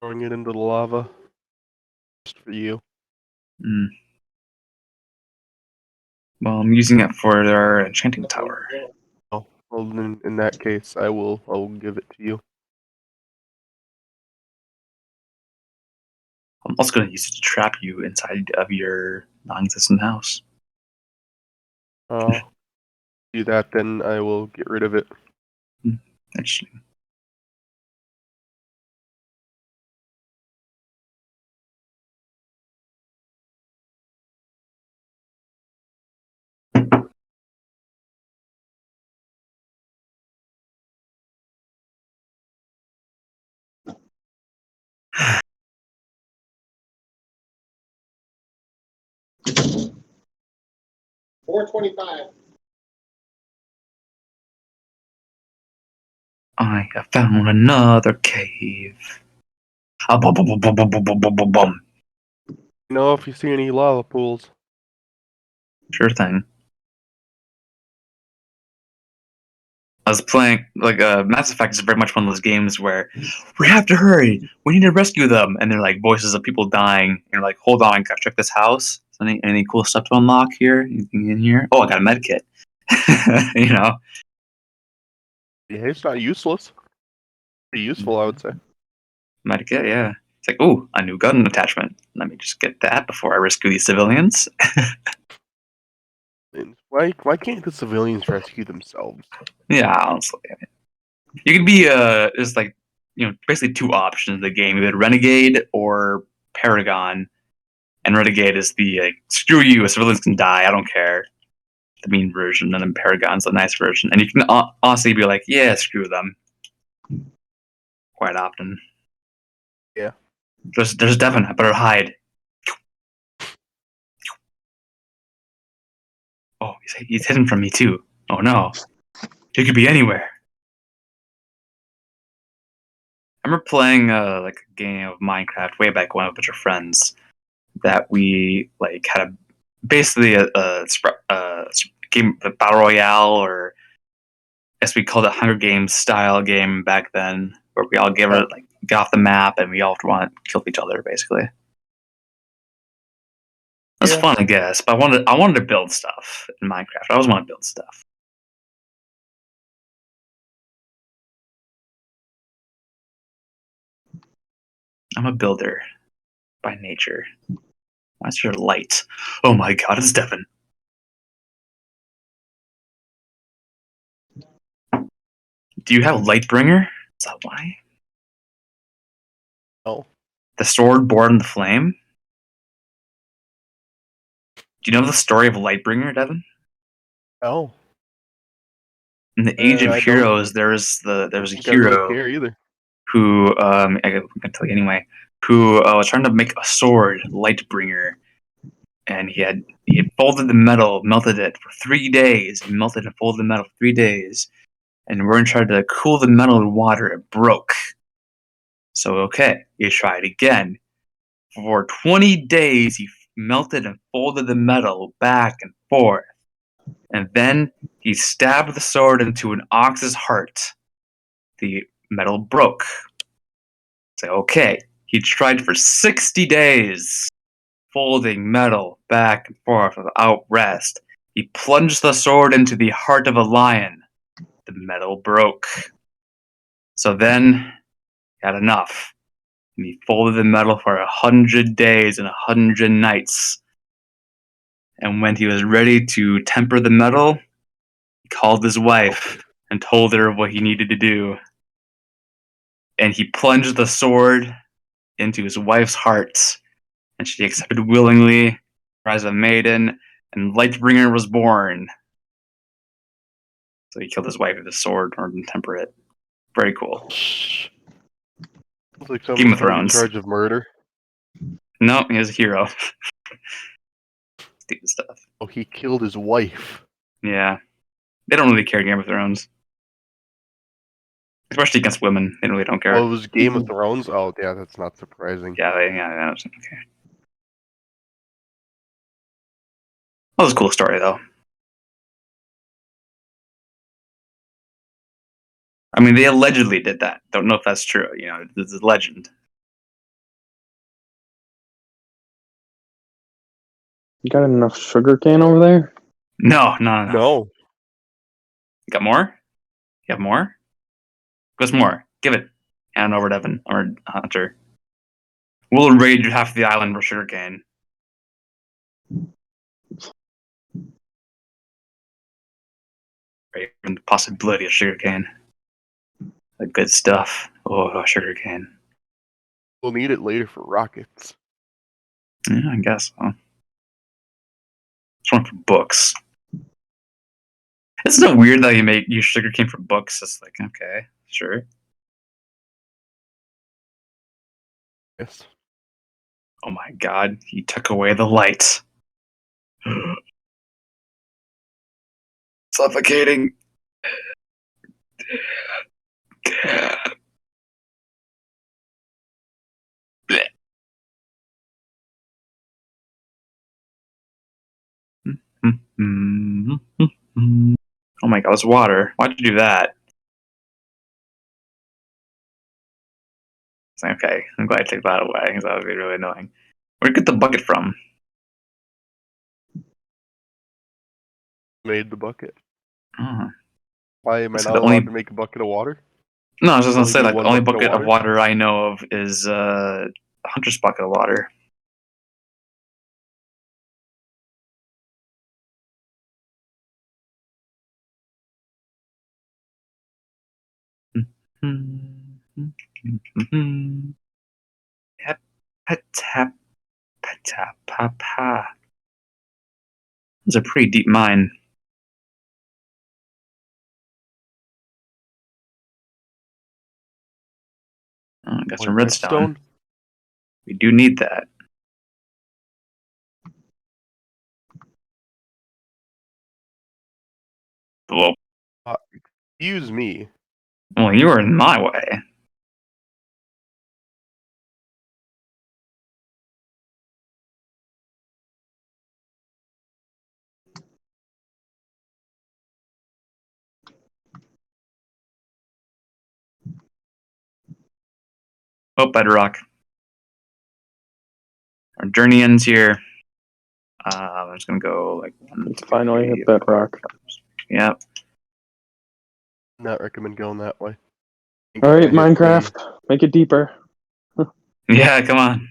Speaker 1: Throwing it into the lava. Just for you.
Speaker 2: Mm. Well, I'm using it for our enchanting tower.
Speaker 1: Oh, well, in that case, I will give it to you.
Speaker 2: I'm also going to use it to trap you inside of your non-existent house.
Speaker 1: Do that, then I will get rid of it.
Speaker 2: Interesting.
Speaker 4: $4.25.
Speaker 2: I have found another cave. Bum, bum, bum, bum, bum, bum, bum, bum, bum, bum.
Speaker 1: You know, if you see any lava pools.
Speaker 2: Sure thing. I was playing, like, Mass Effect is very much one of those games where we have to hurry, we need to rescue them, and they're like voices of people dying, and you're like, hold on, gotta check this house. Any cool stuff to unlock here? Anything in here? Oh, I got a med kit. You know?
Speaker 1: Yeah, it's not useless. Pretty useful, I would say.
Speaker 2: Med kit, yeah. It's like, ooh, a new gun attachment. Let me just get that before I rescue these civilians.
Speaker 1: And why can't the civilians rescue themselves?
Speaker 2: Yeah, honestly. I mean, you could be there's like, basically two options in the game, either Renegade or Paragon. And Renegade is the like, screw you, civilians can die, I don't care. The mean version, and then Paragon's the nice version. And you can honestly be like, yeah, screw them. Quite often.
Speaker 1: Yeah.
Speaker 2: There's Devin, I better hide. Oh, he's hidden from me too. Oh no. He could be anywhere. I remember playing like a game of Minecraft way back when with a bunch of friends that we like had basically a game, a battle royale, or I guess we called it Hunger Games style game back then, where we all get off the map and we all want to kill each other basically. That's
Speaker 1: Yeah.
Speaker 2: fun, I guess. But I wanted to build stuff in Minecraft. I always want to build stuff. I'm a builder by nature. Why's your light? Oh my god, it's Devin. Do you have Lightbringer? Is that why?
Speaker 1: Oh.
Speaker 2: The sword born in the flame? Do you know the story of Lightbringer, Devin?
Speaker 1: Oh.
Speaker 2: In the Age of
Speaker 1: I don't
Speaker 2: Heroes, there was a
Speaker 1: think I really
Speaker 2: hero
Speaker 1: care either.
Speaker 2: who I can tell you anyway, who was trying to make a sword, Lightbringer, and he had folded the metal, melted it for 3 days. He melted and folded the metal for 3 days, and when he tried to cool the metal in water, it broke. So okay, he tried again. For 20 days, he melted and folded the metal back and forth, and then he stabbed the sword into an ox's heart. The metal broke. So okay, he tried for 60 days, folding metal back and forth without rest. He plunged the sword into the heart of a lion. The metal broke. So then, he had enough. And he folded the metal for 100 days and 100 nights. And when he was ready to temper the metal, he called his wife and told her what he needed to do. and he plunged the sword into his wife's heart, and she accepted willingly as a maiden, and Lightbringer was born. So he killed his wife with a sword or intemperate. Very cool.
Speaker 1: Sounds like
Speaker 2: Game of
Speaker 1: someone in
Speaker 2: Thrones.
Speaker 1: charge of murder.
Speaker 2: No, he was a hero. Stupid stuff.
Speaker 1: Oh, he killed his wife.
Speaker 2: Yeah. They don't really care Game of Thrones. Especially against women. They really don't care.
Speaker 1: Oh, it was Game of Thrones? Oh, yeah, that's not surprising.
Speaker 2: Yeah, yeah, okay. That was a cool story, though. I mean, they allegedly did that. Don't know if that's true. You know, it's a legend.
Speaker 3: You got enough sugar cane over there?
Speaker 2: No.
Speaker 1: No.
Speaker 2: You got more? You have more? What's more? Give it. Hand over to Evan or Hunter. We'll raid half the island for sugarcane. Right, and the possibility of sugarcane. The good stuff. Oh, sugarcane.
Speaker 1: We'll need it later for rockets.
Speaker 2: Yeah, I guess so. It's one for books. Isn't it weird that you use sugarcane for books? It's like, okay, sure.
Speaker 1: Yes.
Speaker 2: Oh my god, he took away the light. Suffocating. Oh my god, it's water. Why'd you do that? It's like, okay, I'm glad I took that away because that would be really annoying. Where'd you get the bucket from?
Speaker 1: Made the bucket.
Speaker 2: Oh.
Speaker 1: Why am I
Speaker 2: That's
Speaker 1: not
Speaker 2: the
Speaker 1: allowed
Speaker 2: only-
Speaker 1: to make a bucket of water?
Speaker 2: No, I was just gonna
Speaker 1: Only
Speaker 2: say,
Speaker 1: do
Speaker 2: like, the
Speaker 1: one
Speaker 2: only
Speaker 1: bucket of
Speaker 2: bucket of
Speaker 1: water?
Speaker 2: water I know of is Hunter's bucket of water. Tap, pat, tap, pat, tap, pa, pa. It's a pretty deep mine. Oh, I got some
Speaker 1: Like
Speaker 2: redstone. We do need that. Well,
Speaker 1: Excuse me.
Speaker 2: well, you were in my way. Oh, bedrock. Our journey ends here. I'm just gonna go like one.
Speaker 3: It's
Speaker 2: two,
Speaker 3: finally
Speaker 2: three,
Speaker 3: hit bedrock.
Speaker 2: Yep.
Speaker 1: Not recommend going that way.
Speaker 3: All right,
Speaker 1: Hit me.
Speaker 3: Minecraft, make it deeper.
Speaker 2: Yeah, come on.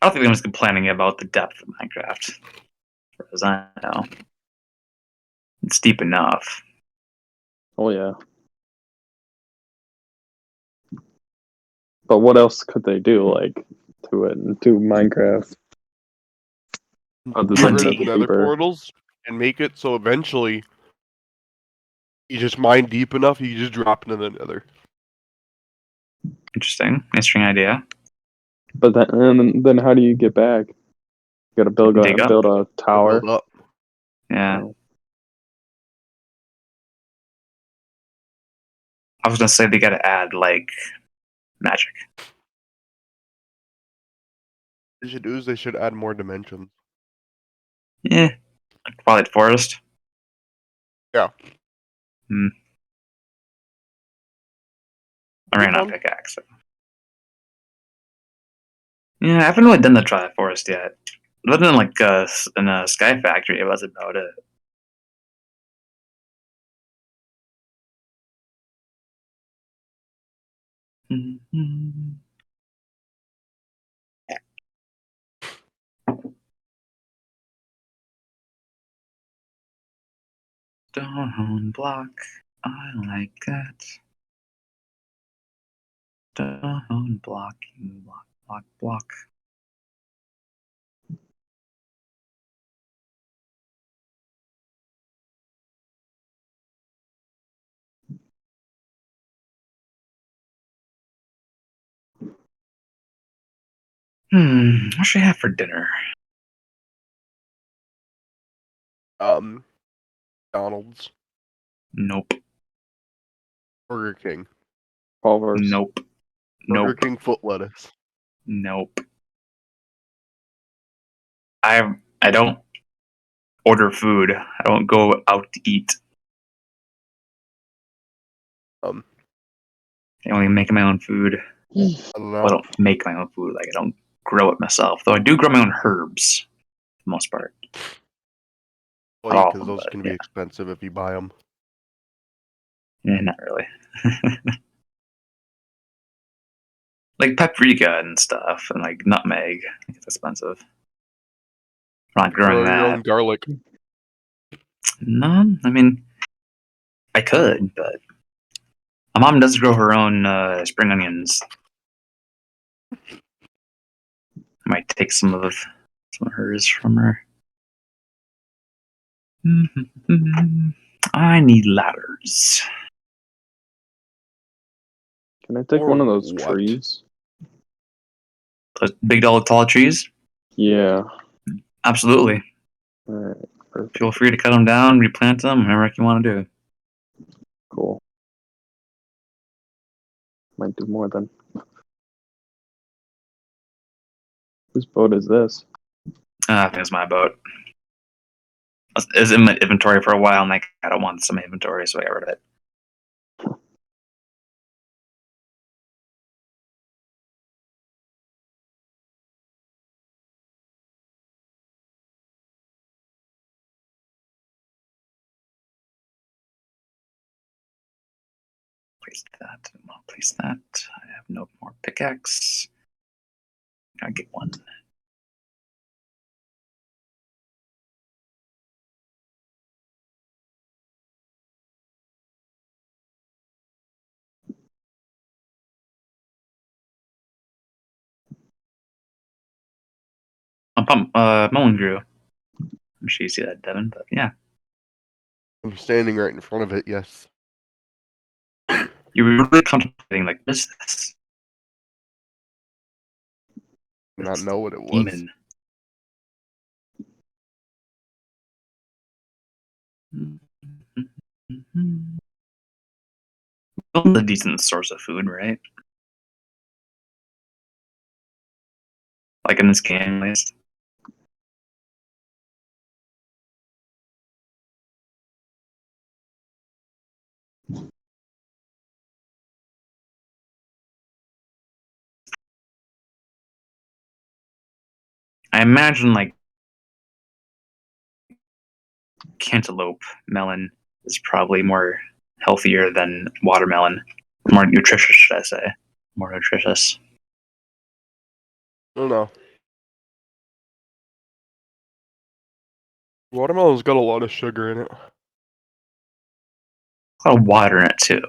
Speaker 2: I don't think anyone's complaining about the depth of Minecraft. As far as I know. It's deep enough.
Speaker 3: Oh yeah. But what else could they do, like, to it, to Minecraft? Other
Speaker 1: Get
Speaker 3: than
Speaker 1: rid of
Speaker 3: make
Speaker 1: the
Speaker 3: it
Speaker 1: nether
Speaker 3: deeper?
Speaker 1: portals and make it so eventually you just mine deep enough, you just drop into the nether.
Speaker 2: Interesting. Interesting idea.
Speaker 3: But then how do you get back? You gotta build
Speaker 2: Dig up.
Speaker 3: a tower.
Speaker 1: Build up.
Speaker 2: Yeah. I was gonna say they gotta add like magic.
Speaker 1: What they should do is they should add more dimensions.
Speaker 2: Yeah. Like Twilight Forest.
Speaker 1: Yeah.
Speaker 2: I ran out
Speaker 1: Fun.
Speaker 2: pickaxe. So. Yeah, I haven't really done the Twilight Forest yet. Other than like in a Sky Factory, it was about it. Stone block. I like that. Stone blocking, block. What should I have for dinner?
Speaker 1: Donald's,
Speaker 2: Nope.
Speaker 1: Burger King,
Speaker 3: Culver's.
Speaker 2: Nope.
Speaker 1: Burger
Speaker 2: Nope.
Speaker 1: King foot lettuce.
Speaker 2: Nope. I don't order food. I don't go out to eat.
Speaker 1: Um,
Speaker 2: I only make my own food.
Speaker 1: I don't know.
Speaker 2: Well, I don't make my own food. Like I don't grow it myself. Though I do grow my own herbs, for the most part.
Speaker 1: Well,
Speaker 2: all of
Speaker 1: because
Speaker 2: them,
Speaker 1: those
Speaker 2: but,
Speaker 1: can
Speaker 2: yeah.
Speaker 1: be expensive if you buy them.
Speaker 2: Not really. Like paprika and stuff, and like nutmeg. It's expensive. I'm not growing
Speaker 1: Grow your own
Speaker 2: that.
Speaker 1: garlic.
Speaker 2: No, I mean, I could, but my mom does grow her own spring onions. I might take some of hers from her. I need ladders.
Speaker 3: Can I take
Speaker 1: Or
Speaker 3: one of those
Speaker 1: what?
Speaker 3: trees?
Speaker 2: Those big tall trees?
Speaker 3: Yeah.
Speaker 2: Absolutely.
Speaker 3: Alright. Perfect.
Speaker 2: Feel free to cut them down, replant them, whatever you want to do.
Speaker 3: Cool. Might do more then. Whose boat is this?
Speaker 2: I think it's my boat. It was in my inventory for a while, and like I don't want some inventory, so I got rid of it. Place that. I'll place that. I have no more pickaxe. Gotta get one. Mullen grew. I'm sure you see that, Devin, but yeah.
Speaker 1: I'm standing right in front of it. Yes.
Speaker 2: You were really contemplating, like, what is this?
Speaker 1: Not know what it was.
Speaker 2: Demon. Well, a decent source of food, right? Like in this game, at least. I imagine, like, cantaloupe melon is probably more healthier than watermelon. More nutritious, should I say. More nutritious.
Speaker 1: I don't know. Watermelon's got a lot of sugar in it.
Speaker 2: A lot of water in it, too.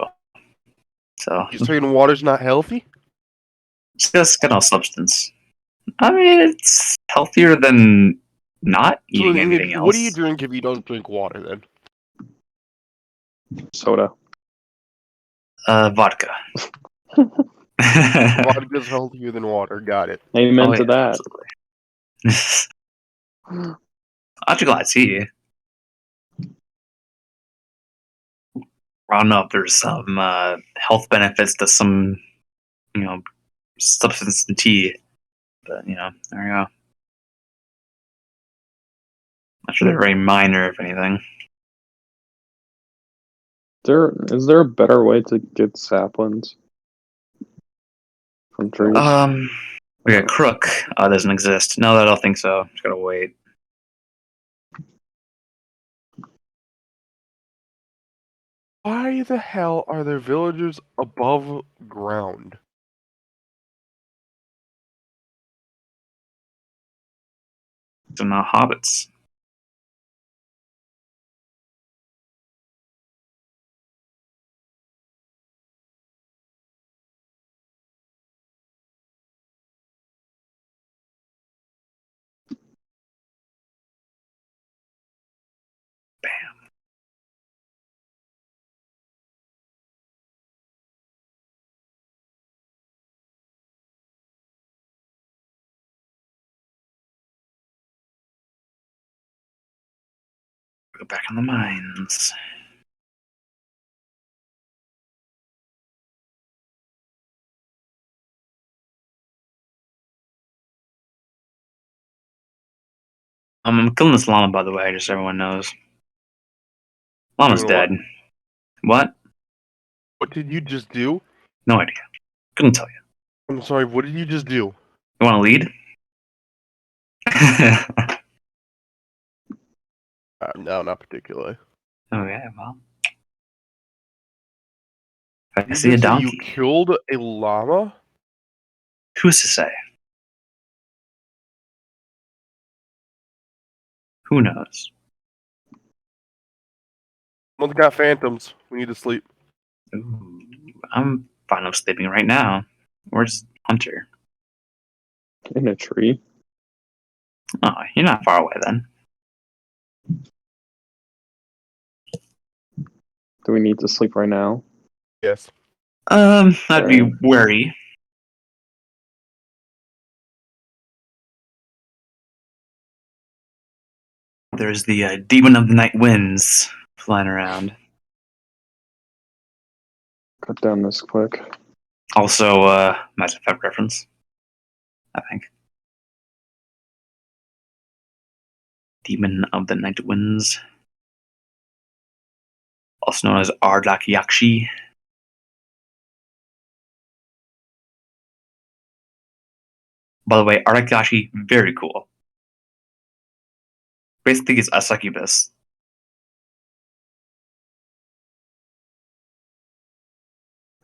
Speaker 2: So,
Speaker 1: You saying water's not healthy?
Speaker 2: it's just got no substance. I mean, it's healthier than not
Speaker 1: So
Speaker 2: eating anything else.
Speaker 1: what do you drink if you don't drink water then?
Speaker 3: Soda.
Speaker 2: Vodka.
Speaker 1: Vodka's healthier than water. Got it.
Speaker 3: Amen
Speaker 2: Oh,
Speaker 3: to
Speaker 2: yeah,
Speaker 3: that.
Speaker 2: absolutely. I'll drink a lot of tea. I don't know if there's some health benefits to some, substance in tea, but there you go. Not sure they're very minor, if anything.
Speaker 3: Is there a better way to get saplings from trees?
Speaker 2: We got crook. Doesn't exist. No, I don't think so. Just gotta wait.
Speaker 1: Why the hell are there villagers above ground?
Speaker 2: So now hobbits. Go back in the mines. I'm killing this llama, by the way, just so everyone knows. Llama's
Speaker 1: Doing what?
Speaker 2: dead. What?
Speaker 1: What did you just do?
Speaker 2: No idea. Couldn't tell you.
Speaker 1: I'm sorry. What did you just do?
Speaker 2: You want to lead?
Speaker 1: No, not particularly.
Speaker 2: Okay, well. If I
Speaker 1: You
Speaker 2: see a
Speaker 1: just say
Speaker 2: donkey.
Speaker 1: you killed a llama?
Speaker 2: Who's to say? Who knows?
Speaker 1: Someone's got phantoms. We need to sleep.
Speaker 2: Ooh, I'm fine with sleeping right now. Where's Hunter?
Speaker 3: In a tree.
Speaker 2: Oh, you're not far away then.
Speaker 3: Do we need to sleep right now?
Speaker 1: Yes.
Speaker 2: I'd be
Speaker 3: Alright.
Speaker 2: wary. There's the Demon of the Night Winds flying around.
Speaker 3: Cut down this quick.
Speaker 2: Also, Mass Effect reference, I think. Demon of the Night Winds. Also known as Ardak Yakshi. By the way, Ardak Yakshi, very cool. Basically, it's a succubus.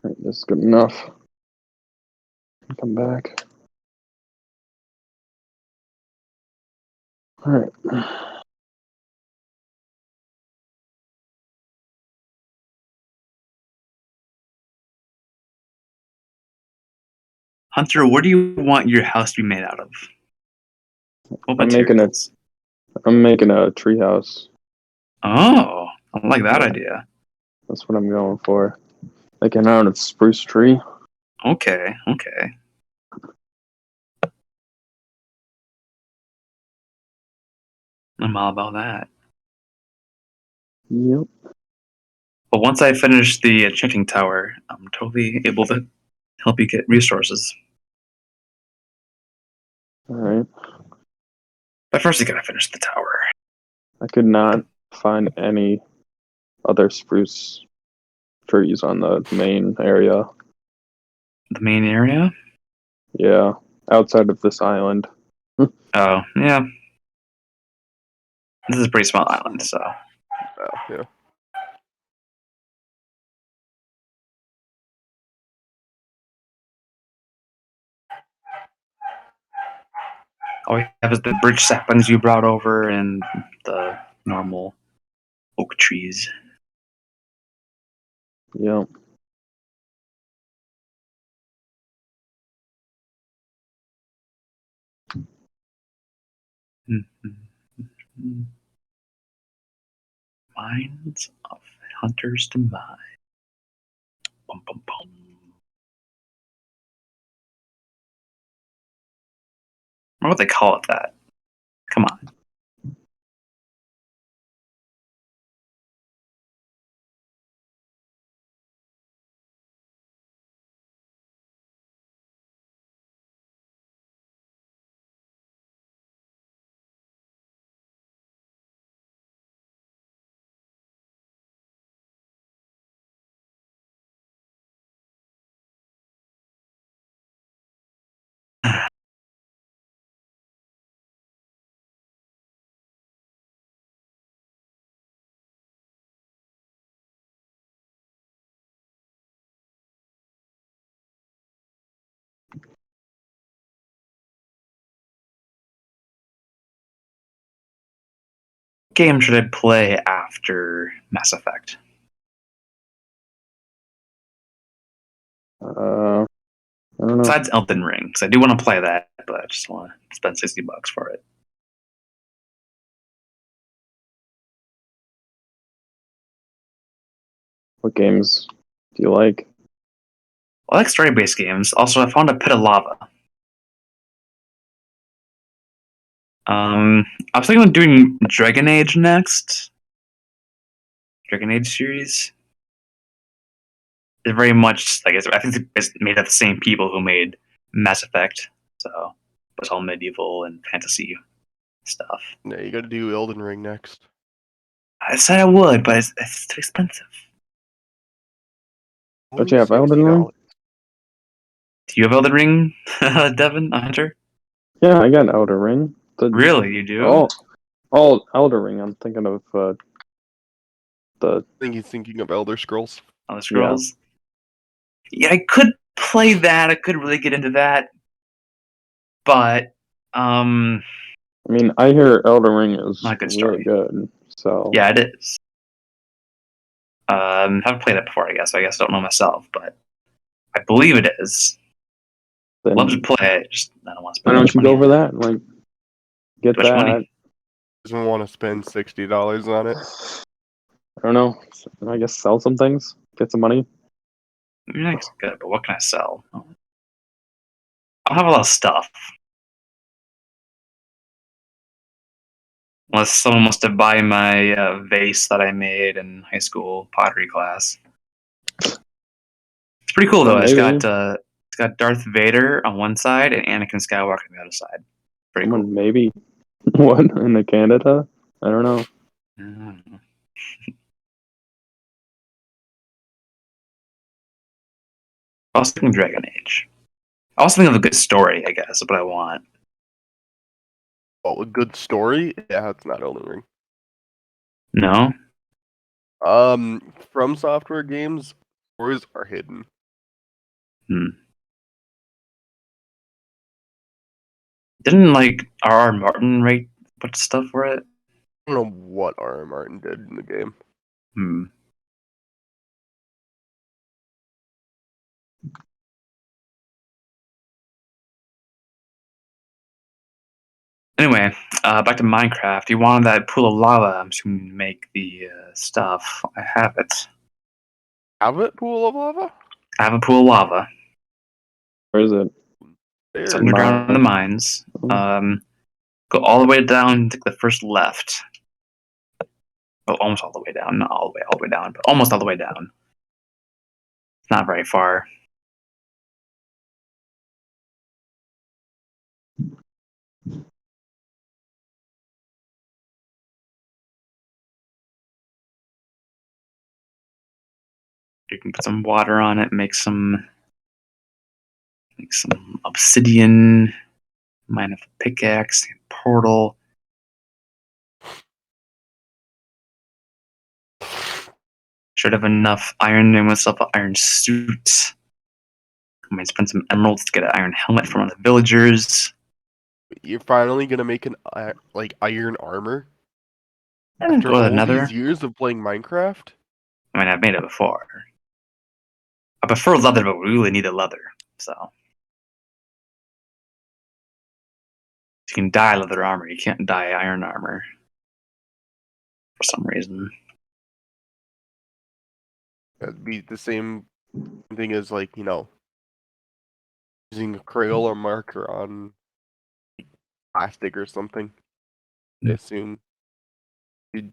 Speaker 3: Alright, this is good enough. Come back. Alright.
Speaker 2: Hunter, what do you want your house to be made out of? What
Speaker 3: I'm making
Speaker 2: materials?
Speaker 3: I'm making a treehouse.
Speaker 2: Oh, I like that
Speaker 3: Yeah.
Speaker 2: idea.
Speaker 3: That's what I'm going for. Making out of spruce tree.
Speaker 2: Okay, okay. I'm all about that.
Speaker 3: Yep.
Speaker 2: But once I finish the enchanting tower, I'm totally able to help you get resources.
Speaker 3: Alright.
Speaker 2: But first, you gotta finish the tower.
Speaker 3: I could not find any other spruce trees on the main area.
Speaker 2: The main area?
Speaker 3: Yeah. Outside of this island.
Speaker 2: Oh, yeah. This is a pretty small island, so.
Speaker 1: Oh, yeah.
Speaker 2: All we have is the bridge saplings you brought over and the normal oak trees.
Speaker 3: Yep.
Speaker 2: Mines of hunters to mine. Bum, bum, bum. Or what they call it that. Come on. What game should I play after Mass Effect?
Speaker 3: I don't know.
Speaker 2: Besides Elden Ring, because I do want to play that, but I just want to spend $60 for it.
Speaker 3: What games do you like?
Speaker 2: I like story-based games. Also, I found a pit of lava. I was thinking of doing Dragon Age next. Dragon Age series. It's very much like I think it's made of the same people who made Mass Effect, so it's all medieval and fantasy stuff.
Speaker 1: Yeah, you gotta do Elden Ring next.
Speaker 2: I said I would, but it's too expensive.
Speaker 3: Don't you have
Speaker 1: Only
Speaker 3: Elden Ring?
Speaker 1: $60.
Speaker 2: Do you have Elden Ring, Devin, Hunter?
Speaker 3: Yeah, I got Elden Ring.
Speaker 2: Really, you do?
Speaker 3: Oh, Elden Ring. I'm thinking of the
Speaker 1: I think he's thinking of Elder Scrolls.
Speaker 2: On the Scrolls. Yeah, I could play that. I could really get into that, but
Speaker 3: I mean, I hear Elden Ring is
Speaker 2: Not a good
Speaker 3: really
Speaker 2: story.
Speaker 3: good. So
Speaker 2: yeah, it is. Haven't played it before, I guess. I don't know myself, but I believe it is.
Speaker 3: then
Speaker 2: Love to play it. Just I don't want to
Speaker 3: why
Speaker 2: spend
Speaker 3: don't
Speaker 2: much
Speaker 3: you
Speaker 2: money.
Speaker 3: go for that? Like, get
Speaker 2: Too much
Speaker 3: that.
Speaker 2: money.
Speaker 1: Doesn't want to spend $60 on it.
Speaker 3: I don't know. I guess sell some things, get some money.
Speaker 2: Yeah, it's good, but what can I sell? I don't have a lot of stuff. Unless someone wants to buy my vase that I made in high school pottery class. It's pretty cool though.
Speaker 3: Well,
Speaker 2: It's
Speaker 3: maybe.
Speaker 2: got Darth Vader on one side and Anakin Skywalker on the other side. Pretty cool.
Speaker 3: Someone maybe what in the Canada? I don't know.
Speaker 2: Mm. I was thinking Dragon Age. I was thinking of a good story, I guess, is what I want.
Speaker 1: Oh, a good story? Yeah, it's not Elden Ring.
Speaker 2: No?
Speaker 1: From Software games, stories are hidden.
Speaker 2: Didn't R.R. Martin write a bunch of stuff for it?
Speaker 1: I don't know what R.R. Martin did in the game.
Speaker 2: Hmm. Anyway, back to Minecraft. You wanted that pool of lava, I'm assuming, to make the stuff. I have it.
Speaker 1: Have it, Pool of Lava?
Speaker 2: I have a pool of lava.
Speaker 3: Where is it?
Speaker 2: It's
Speaker 1: There.
Speaker 2: underground in the mines. Go all the way down, take the first left. Well, almost all the way down. Not all the way down, but almost all the way down. It's not very far. You can put some water on it, make some obsidian, mine a pickaxe, portal. Should have enough iron in myself an iron suit. I might spend some emeralds to get an iron helmet from one of the villagers.
Speaker 1: You're finally gonna make an iron armor?
Speaker 2: And
Speaker 1: After
Speaker 2: go to
Speaker 1: all
Speaker 2: Nether.
Speaker 1: these years of playing Minecraft?
Speaker 2: I mean, I've made it before. I prefer leather, but we really need a leather. So you can dye leather armor. You can't dye iron armor for some reason.
Speaker 1: That'd be the same thing as using a Crayola marker on plastic or something. I assume it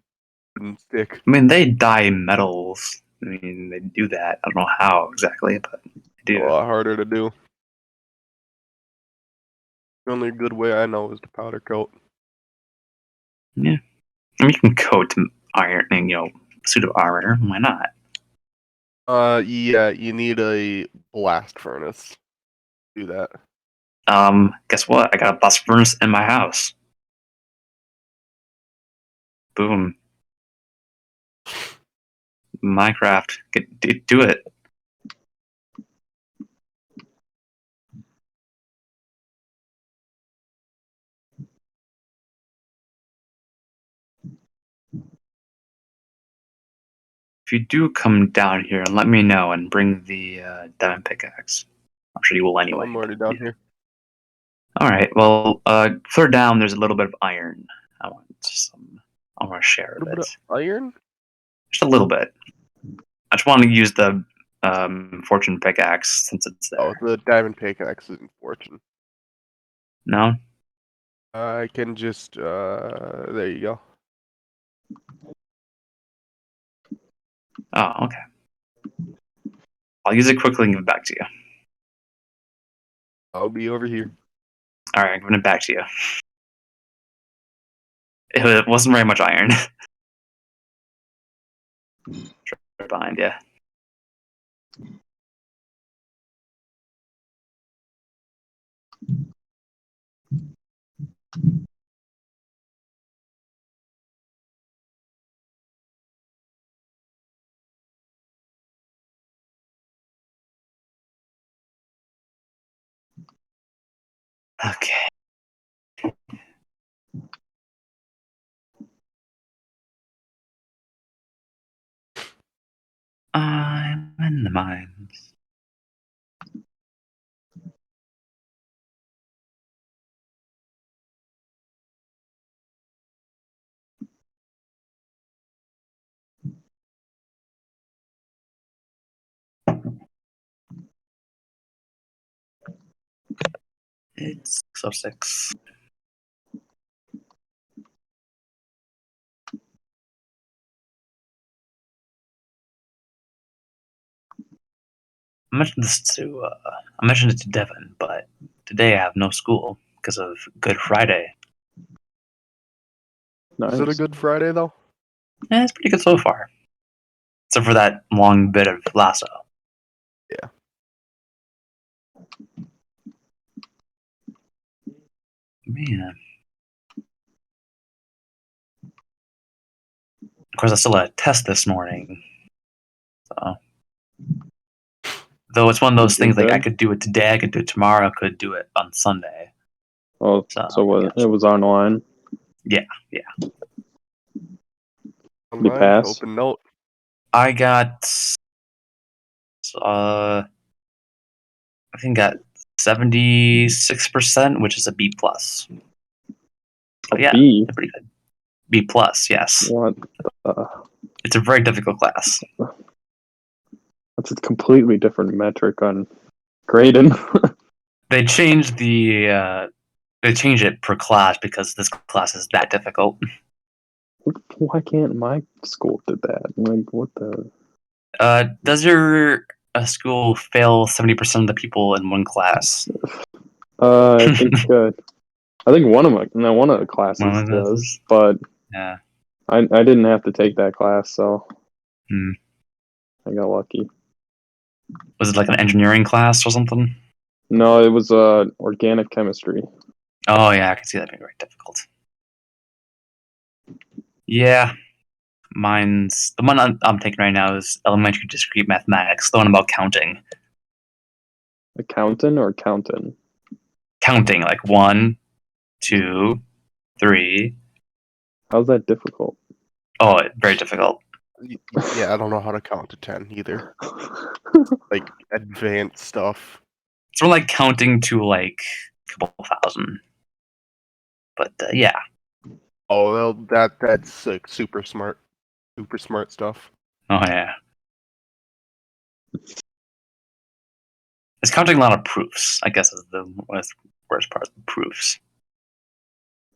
Speaker 1: wouldn't stick.
Speaker 2: I mean, they dye metals. I mean, they do that. I don't know how exactly, but they
Speaker 1: A
Speaker 2: do.
Speaker 1: lot harder to do. The only good way I know is to powder coat.
Speaker 2: Yeah. I mean, you can coat iron and, suit of armor. Why not?
Speaker 1: Yeah, you need a blast furnace to do that.
Speaker 2: Guess what? I got a blast furnace in my house. Boom. Minecraft. Do it. If you do come down here, let me know and bring the diamond pickaxe. I'm sure you will anyway.
Speaker 1: I'm already down here.
Speaker 2: All right. Well, further down, there's a little bit of iron. I want to share
Speaker 1: A
Speaker 2: of
Speaker 1: little
Speaker 2: it.
Speaker 1: bit of iron?
Speaker 2: Just a little bit. I just want to use the fortune pickaxe since it's there.
Speaker 1: Oh, the diamond pickaxe isn't fortune.
Speaker 2: No?
Speaker 1: I can just, there you go.
Speaker 2: Oh, okay. I'll use it quickly and give it back to you.
Speaker 1: I'll be over here.
Speaker 2: All right, I'm giving it back to you. It wasn't very much iron. Right behind you. Okay. I'm in the mines. It's 6:06. I mentioned it to Devin, but today I have no school because of Good Friday.
Speaker 3: Nice.
Speaker 1: Is it a good Friday though?
Speaker 2: It's pretty good so far, except for that long bit of lasso.
Speaker 1: Yeah.
Speaker 2: Man. Of course, I still had a test this morning. So, though it's one of those things like I could do it today, I could do it tomorrow, I could do it on Sunday.
Speaker 3: Oh, so what?
Speaker 2: yeah.
Speaker 3: It was online.
Speaker 1: Online,
Speaker 3: pass?
Speaker 1: open note.
Speaker 2: I got, I think got 76%, which is a B plus.
Speaker 3: A
Speaker 2: Yeah,
Speaker 3: B?
Speaker 2: pretty good. B plus, yes.
Speaker 3: What?
Speaker 2: It's a very difficult class.
Speaker 3: That's a completely different metric on grading.
Speaker 2: They changed they changed it per class because this class is that difficult.
Speaker 3: Why can't my school do that? Like, what the?
Speaker 2: Does your school fail 70% of the people in one class?
Speaker 3: I think I think one of the classes
Speaker 2: One of those
Speaker 3: does,
Speaker 2: is-
Speaker 3: but
Speaker 2: Yeah.
Speaker 3: I didn't have to take that class, so
Speaker 2: Hmm.
Speaker 3: I got lucky.
Speaker 2: Was it like an engineering class or something?
Speaker 3: No, it was organic chemistry.
Speaker 2: Oh yeah, I can see that being very difficult. Yeah, mine's the one I'm taking right now is elementary discrete mathematics, the one about counting.
Speaker 3: Accountant or accountant?
Speaker 2: Counting like 1, 2, 3.
Speaker 3: How's that difficult?
Speaker 2: Oh, very difficult.
Speaker 1: Yeah, I don't know how to count to 10 either. Like advanced stuff.
Speaker 2: It's more like counting to like a couple thousand. But yeah,
Speaker 1: Oh, well, that's like super smart stuff.
Speaker 2: oh yeah. It's counting a lot of proofs, I guess, is the worst part of the proofs.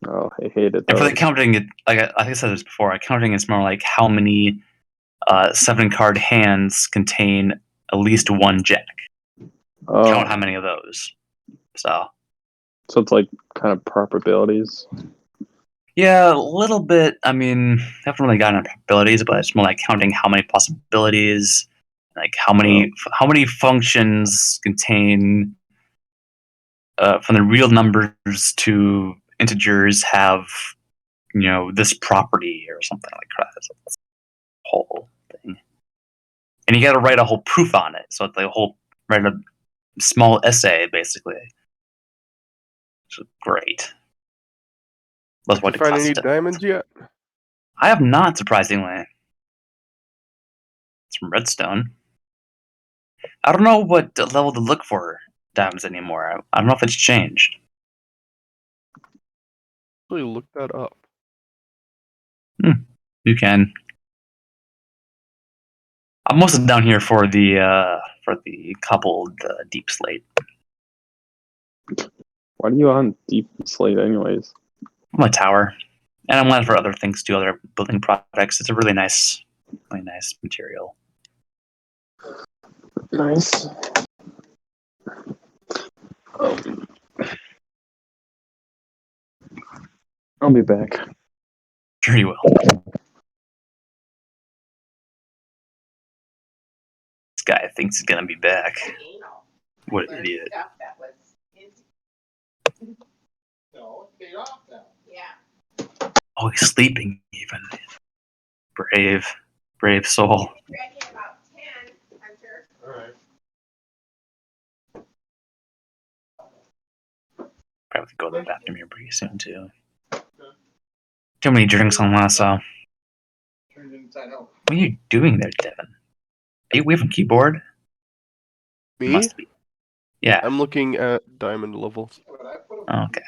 Speaker 3: Oh, I hated
Speaker 2: And for the
Speaker 3: those.
Speaker 2: counting, like I said this before, counting is more like how many 7-card hands contain at least one jack. Count how many of those. So
Speaker 3: So it's like kind of probabilities.
Speaker 2: yeah, a little bit. I mean, haven't really gotten into probabilities, but it's more like counting how many possibilities, like how many functions contain from the real numbers to integers have this property or something like that. It's a whole thing, and you got to write a whole proof on it. So it's like write a small essay basically. It's great. That's what
Speaker 1: Did
Speaker 2: it
Speaker 1: you find any
Speaker 2: costs.
Speaker 1: diamonds yet?
Speaker 2: I have not, surprisingly. It's from Redstone. I don't know what level to look for diamonds anymore. I don't know if it's changed.
Speaker 1: Actually, look that up.
Speaker 2: You can. I'm mostly down here for the coupled deep slate.
Speaker 3: Why are you on deep slate anyways?
Speaker 2: I'm a tower, and I'm glad for other things too, other building projects. It's a really nice Really nice material.
Speaker 3: Nice. I'll be back.
Speaker 2: Sure you will. This guy thinks he's gonna be back. What an idiot.
Speaker 4: No, it paid off now.
Speaker 5: Yeah.
Speaker 2: Oh, he's sleeping even. Brave soul.
Speaker 5: Ready in about 10, Hunter.
Speaker 4: All right.
Speaker 2: Probably go to the bathroom here pretty soon too. Too many drinks on Lasso.
Speaker 4: Turned inside out.
Speaker 2: What are you doing there, Devin? Are you away from keyboard?
Speaker 1: Me?
Speaker 2: Must be. Yeah.
Speaker 1: I'm looking at diamond levels.
Speaker 4: But I put 'em-
Speaker 2: Oh, okay.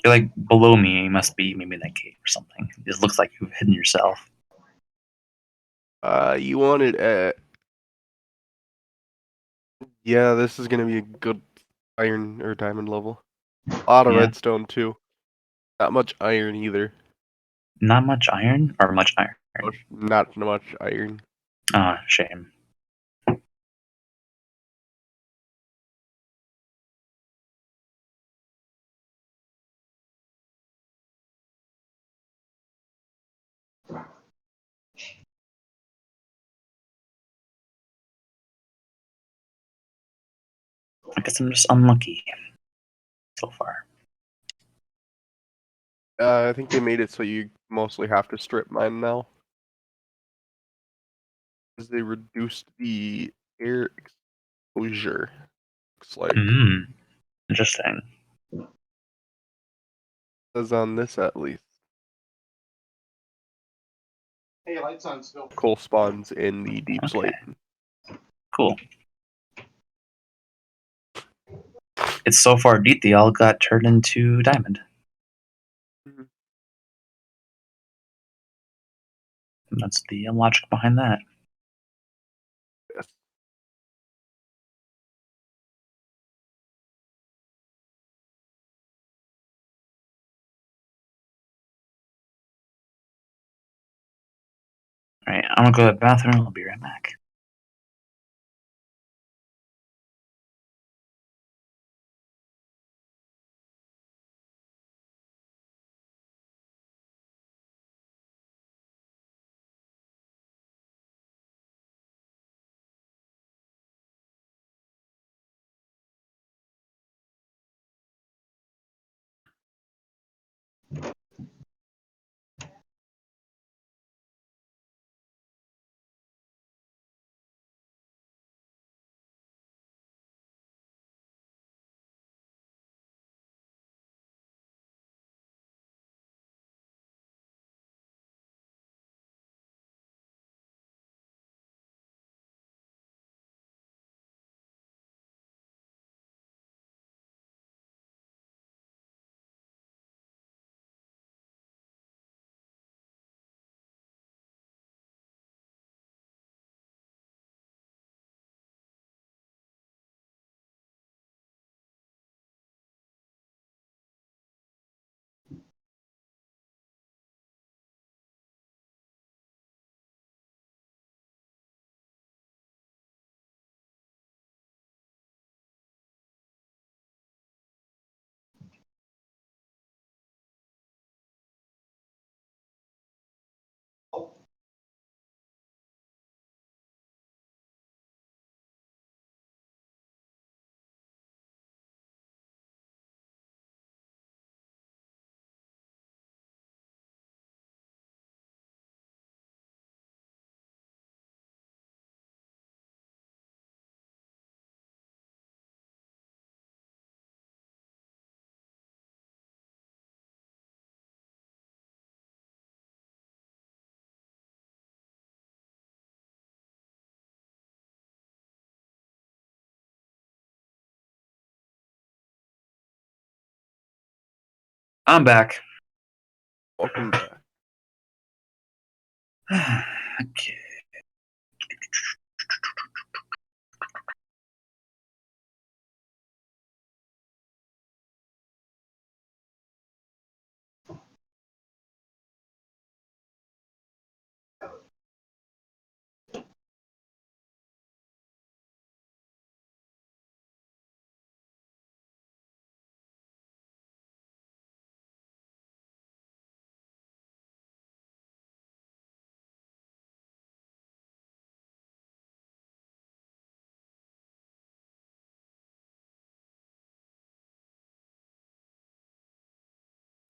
Speaker 2: You're like below me. You must be maybe in that cave or something. It just looks like you've hidden yourself.
Speaker 1: You want it at... Yeah, this is gonna be a good iron or diamond level. A lot of
Speaker 2: Yeah.
Speaker 1: redstone too. Not much iron either.
Speaker 2: Not much iron or much iron.
Speaker 1: Not much iron.
Speaker 2: Ah, shame. I guess I'm just unlucky so far.
Speaker 1: I think they made it so you mostly have to strip mine now. Because they reduced the air exposure. Looks like.
Speaker 2: Interesting.
Speaker 1: Says on this at least.
Speaker 4: Hey, lights on still.
Speaker 1: Coal spawns in the deep
Speaker 2: Okay.
Speaker 1: slate.
Speaker 2: Cool. It's so far deep they all got turned into diamond.
Speaker 1: Mhm.
Speaker 2: And that's the logic behind that.
Speaker 1: Yes.
Speaker 2: Alright, I'm gonna go to the bathroom. I'll be right back. I'm back.
Speaker 1: Welcome back.
Speaker 2: Okay.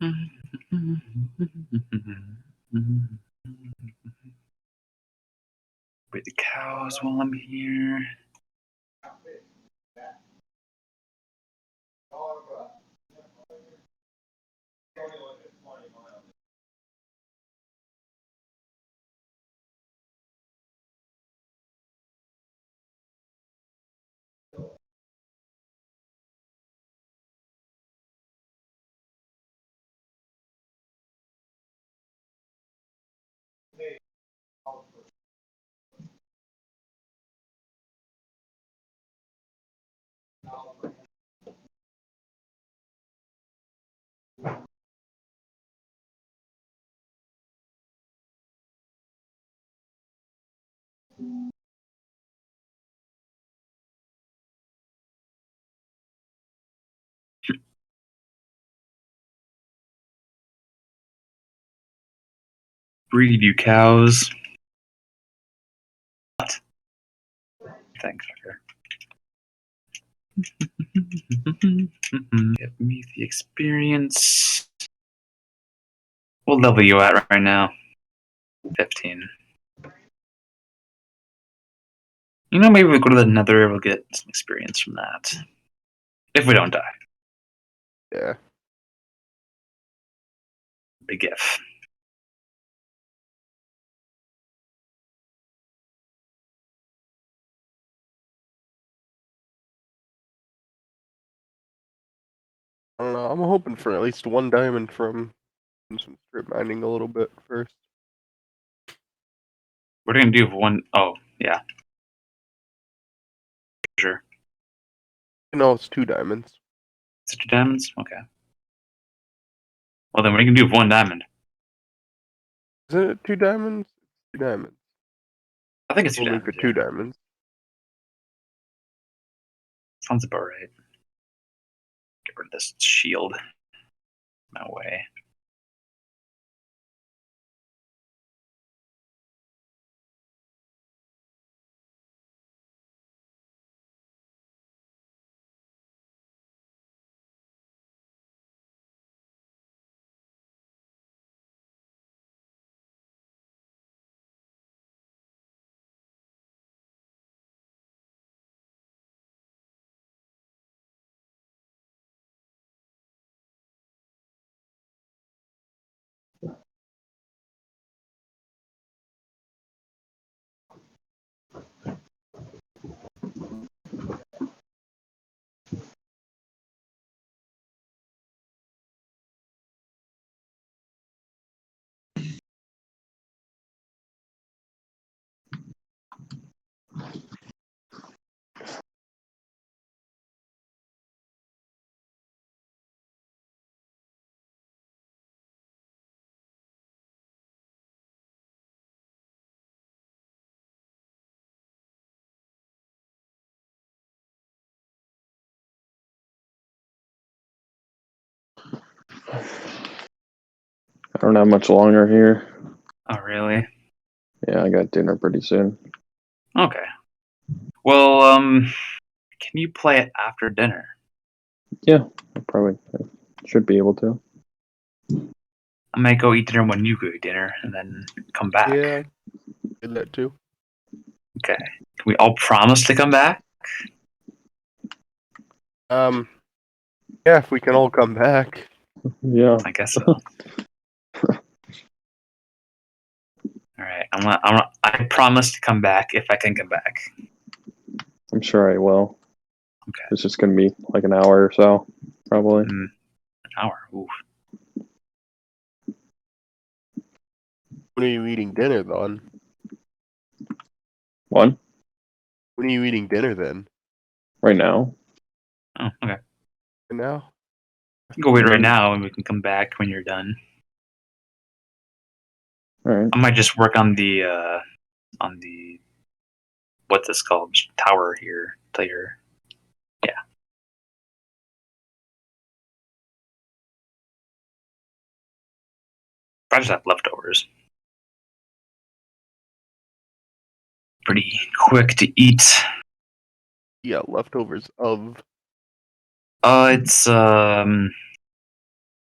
Speaker 2: Breed the cows while I'm here. Breed you cows. What? Thanks, sucker. Give me the experience. What level you at right now? 15. You know, maybe we'll go to the Nether. We'll get some experience from that. If we don't die.
Speaker 1: Yeah.
Speaker 2: Big if.
Speaker 1: I don't know. I'm hoping for at least 1 diamond from some strip mining a little bit first.
Speaker 2: What are you gonna do with one? Oh, yeah. Sure.
Speaker 1: No, it's 2 diamonds.
Speaker 2: Is it 2 diamonds? Okay. Well, then what are you gonna do with 1 diamond?
Speaker 1: Isn't it 2 diamonds? 2 diamonds.
Speaker 2: I think it's 2
Speaker 1: We'll make
Speaker 2: diamonds.
Speaker 1: it 2
Speaker 2: Yeah.
Speaker 1: diamonds.
Speaker 2: Sounds about right. Get rid of this shield. No way.
Speaker 3: I don't have much longer here.
Speaker 2: Oh, really?
Speaker 3: Yeah, I got dinner pretty soon.
Speaker 2: Okay. Well, can you play it after dinner?
Speaker 3: Yeah, I should be able to.
Speaker 2: I might go eat dinner when you go eat dinner, and then come back.
Speaker 1: Yeah, I did that too.
Speaker 2: Okay. Can we all promise to come back?
Speaker 1: Yeah, if we can all come back.
Speaker 3: Yeah.
Speaker 2: I guess so. All right. I promise to come back if I can come back.
Speaker 3: I'm sure I will.
Speaker 2: Okay.
Speaker 3: It's just gonna be like an hour or so, probably.
Speaker 2: An hour. Ooh.
Speaker 1: When are you eating dinner then?
Speaker 3: One
Speaker 1: When are you eating dinner then?
Speaker 3: right now.
Speaker 2: Oh, okay.
Speaker 1: And now?
Speaker 2: You can go wait right now, and we can come back when you're done.
Speaker 3: All right.
Speaker 2: I might just work on the what's this called tower here till you're I just have leftovers. Pretty quick to eat.
Speaker 1: Yeah, leftovers of.
Speaker 2: It's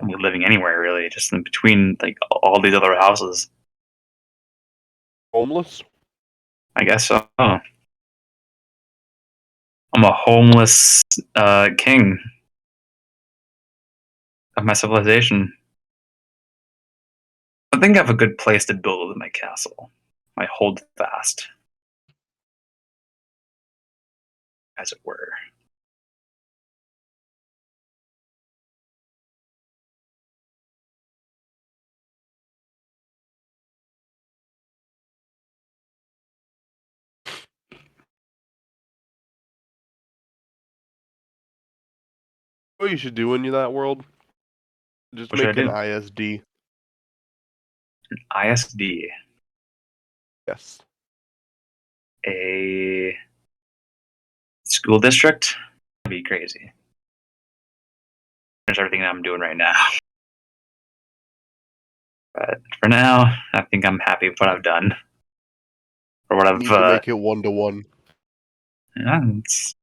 Speaker 2: I'm living anywhere really, just in between like all these other houses.
Speaker 1: Homeless?
Speaker 2: I guess so. I'm a homeless king of my civilization. I think I have a good place to build with my castle. My hold fast, as it were.
Speaker 1: What you should do in that world? Just
Speaker 2: What should
Speaker 1: make
Speaker 2: I
Speaker 1: an
Speaker 2: do?
Speaker 1: ISD.
Speaker 2: ISD,
Speaker 1: Yes.
Speaker 2: a school district. That'd be crazy. There's everything that I'm doing right now. But for now, I think I'm happy with what I've done. Or what
Speaker 1: You
Speaker 2: I've
Speaker 1: need to make it 1-to-1.
Speaker 2: yeah, it's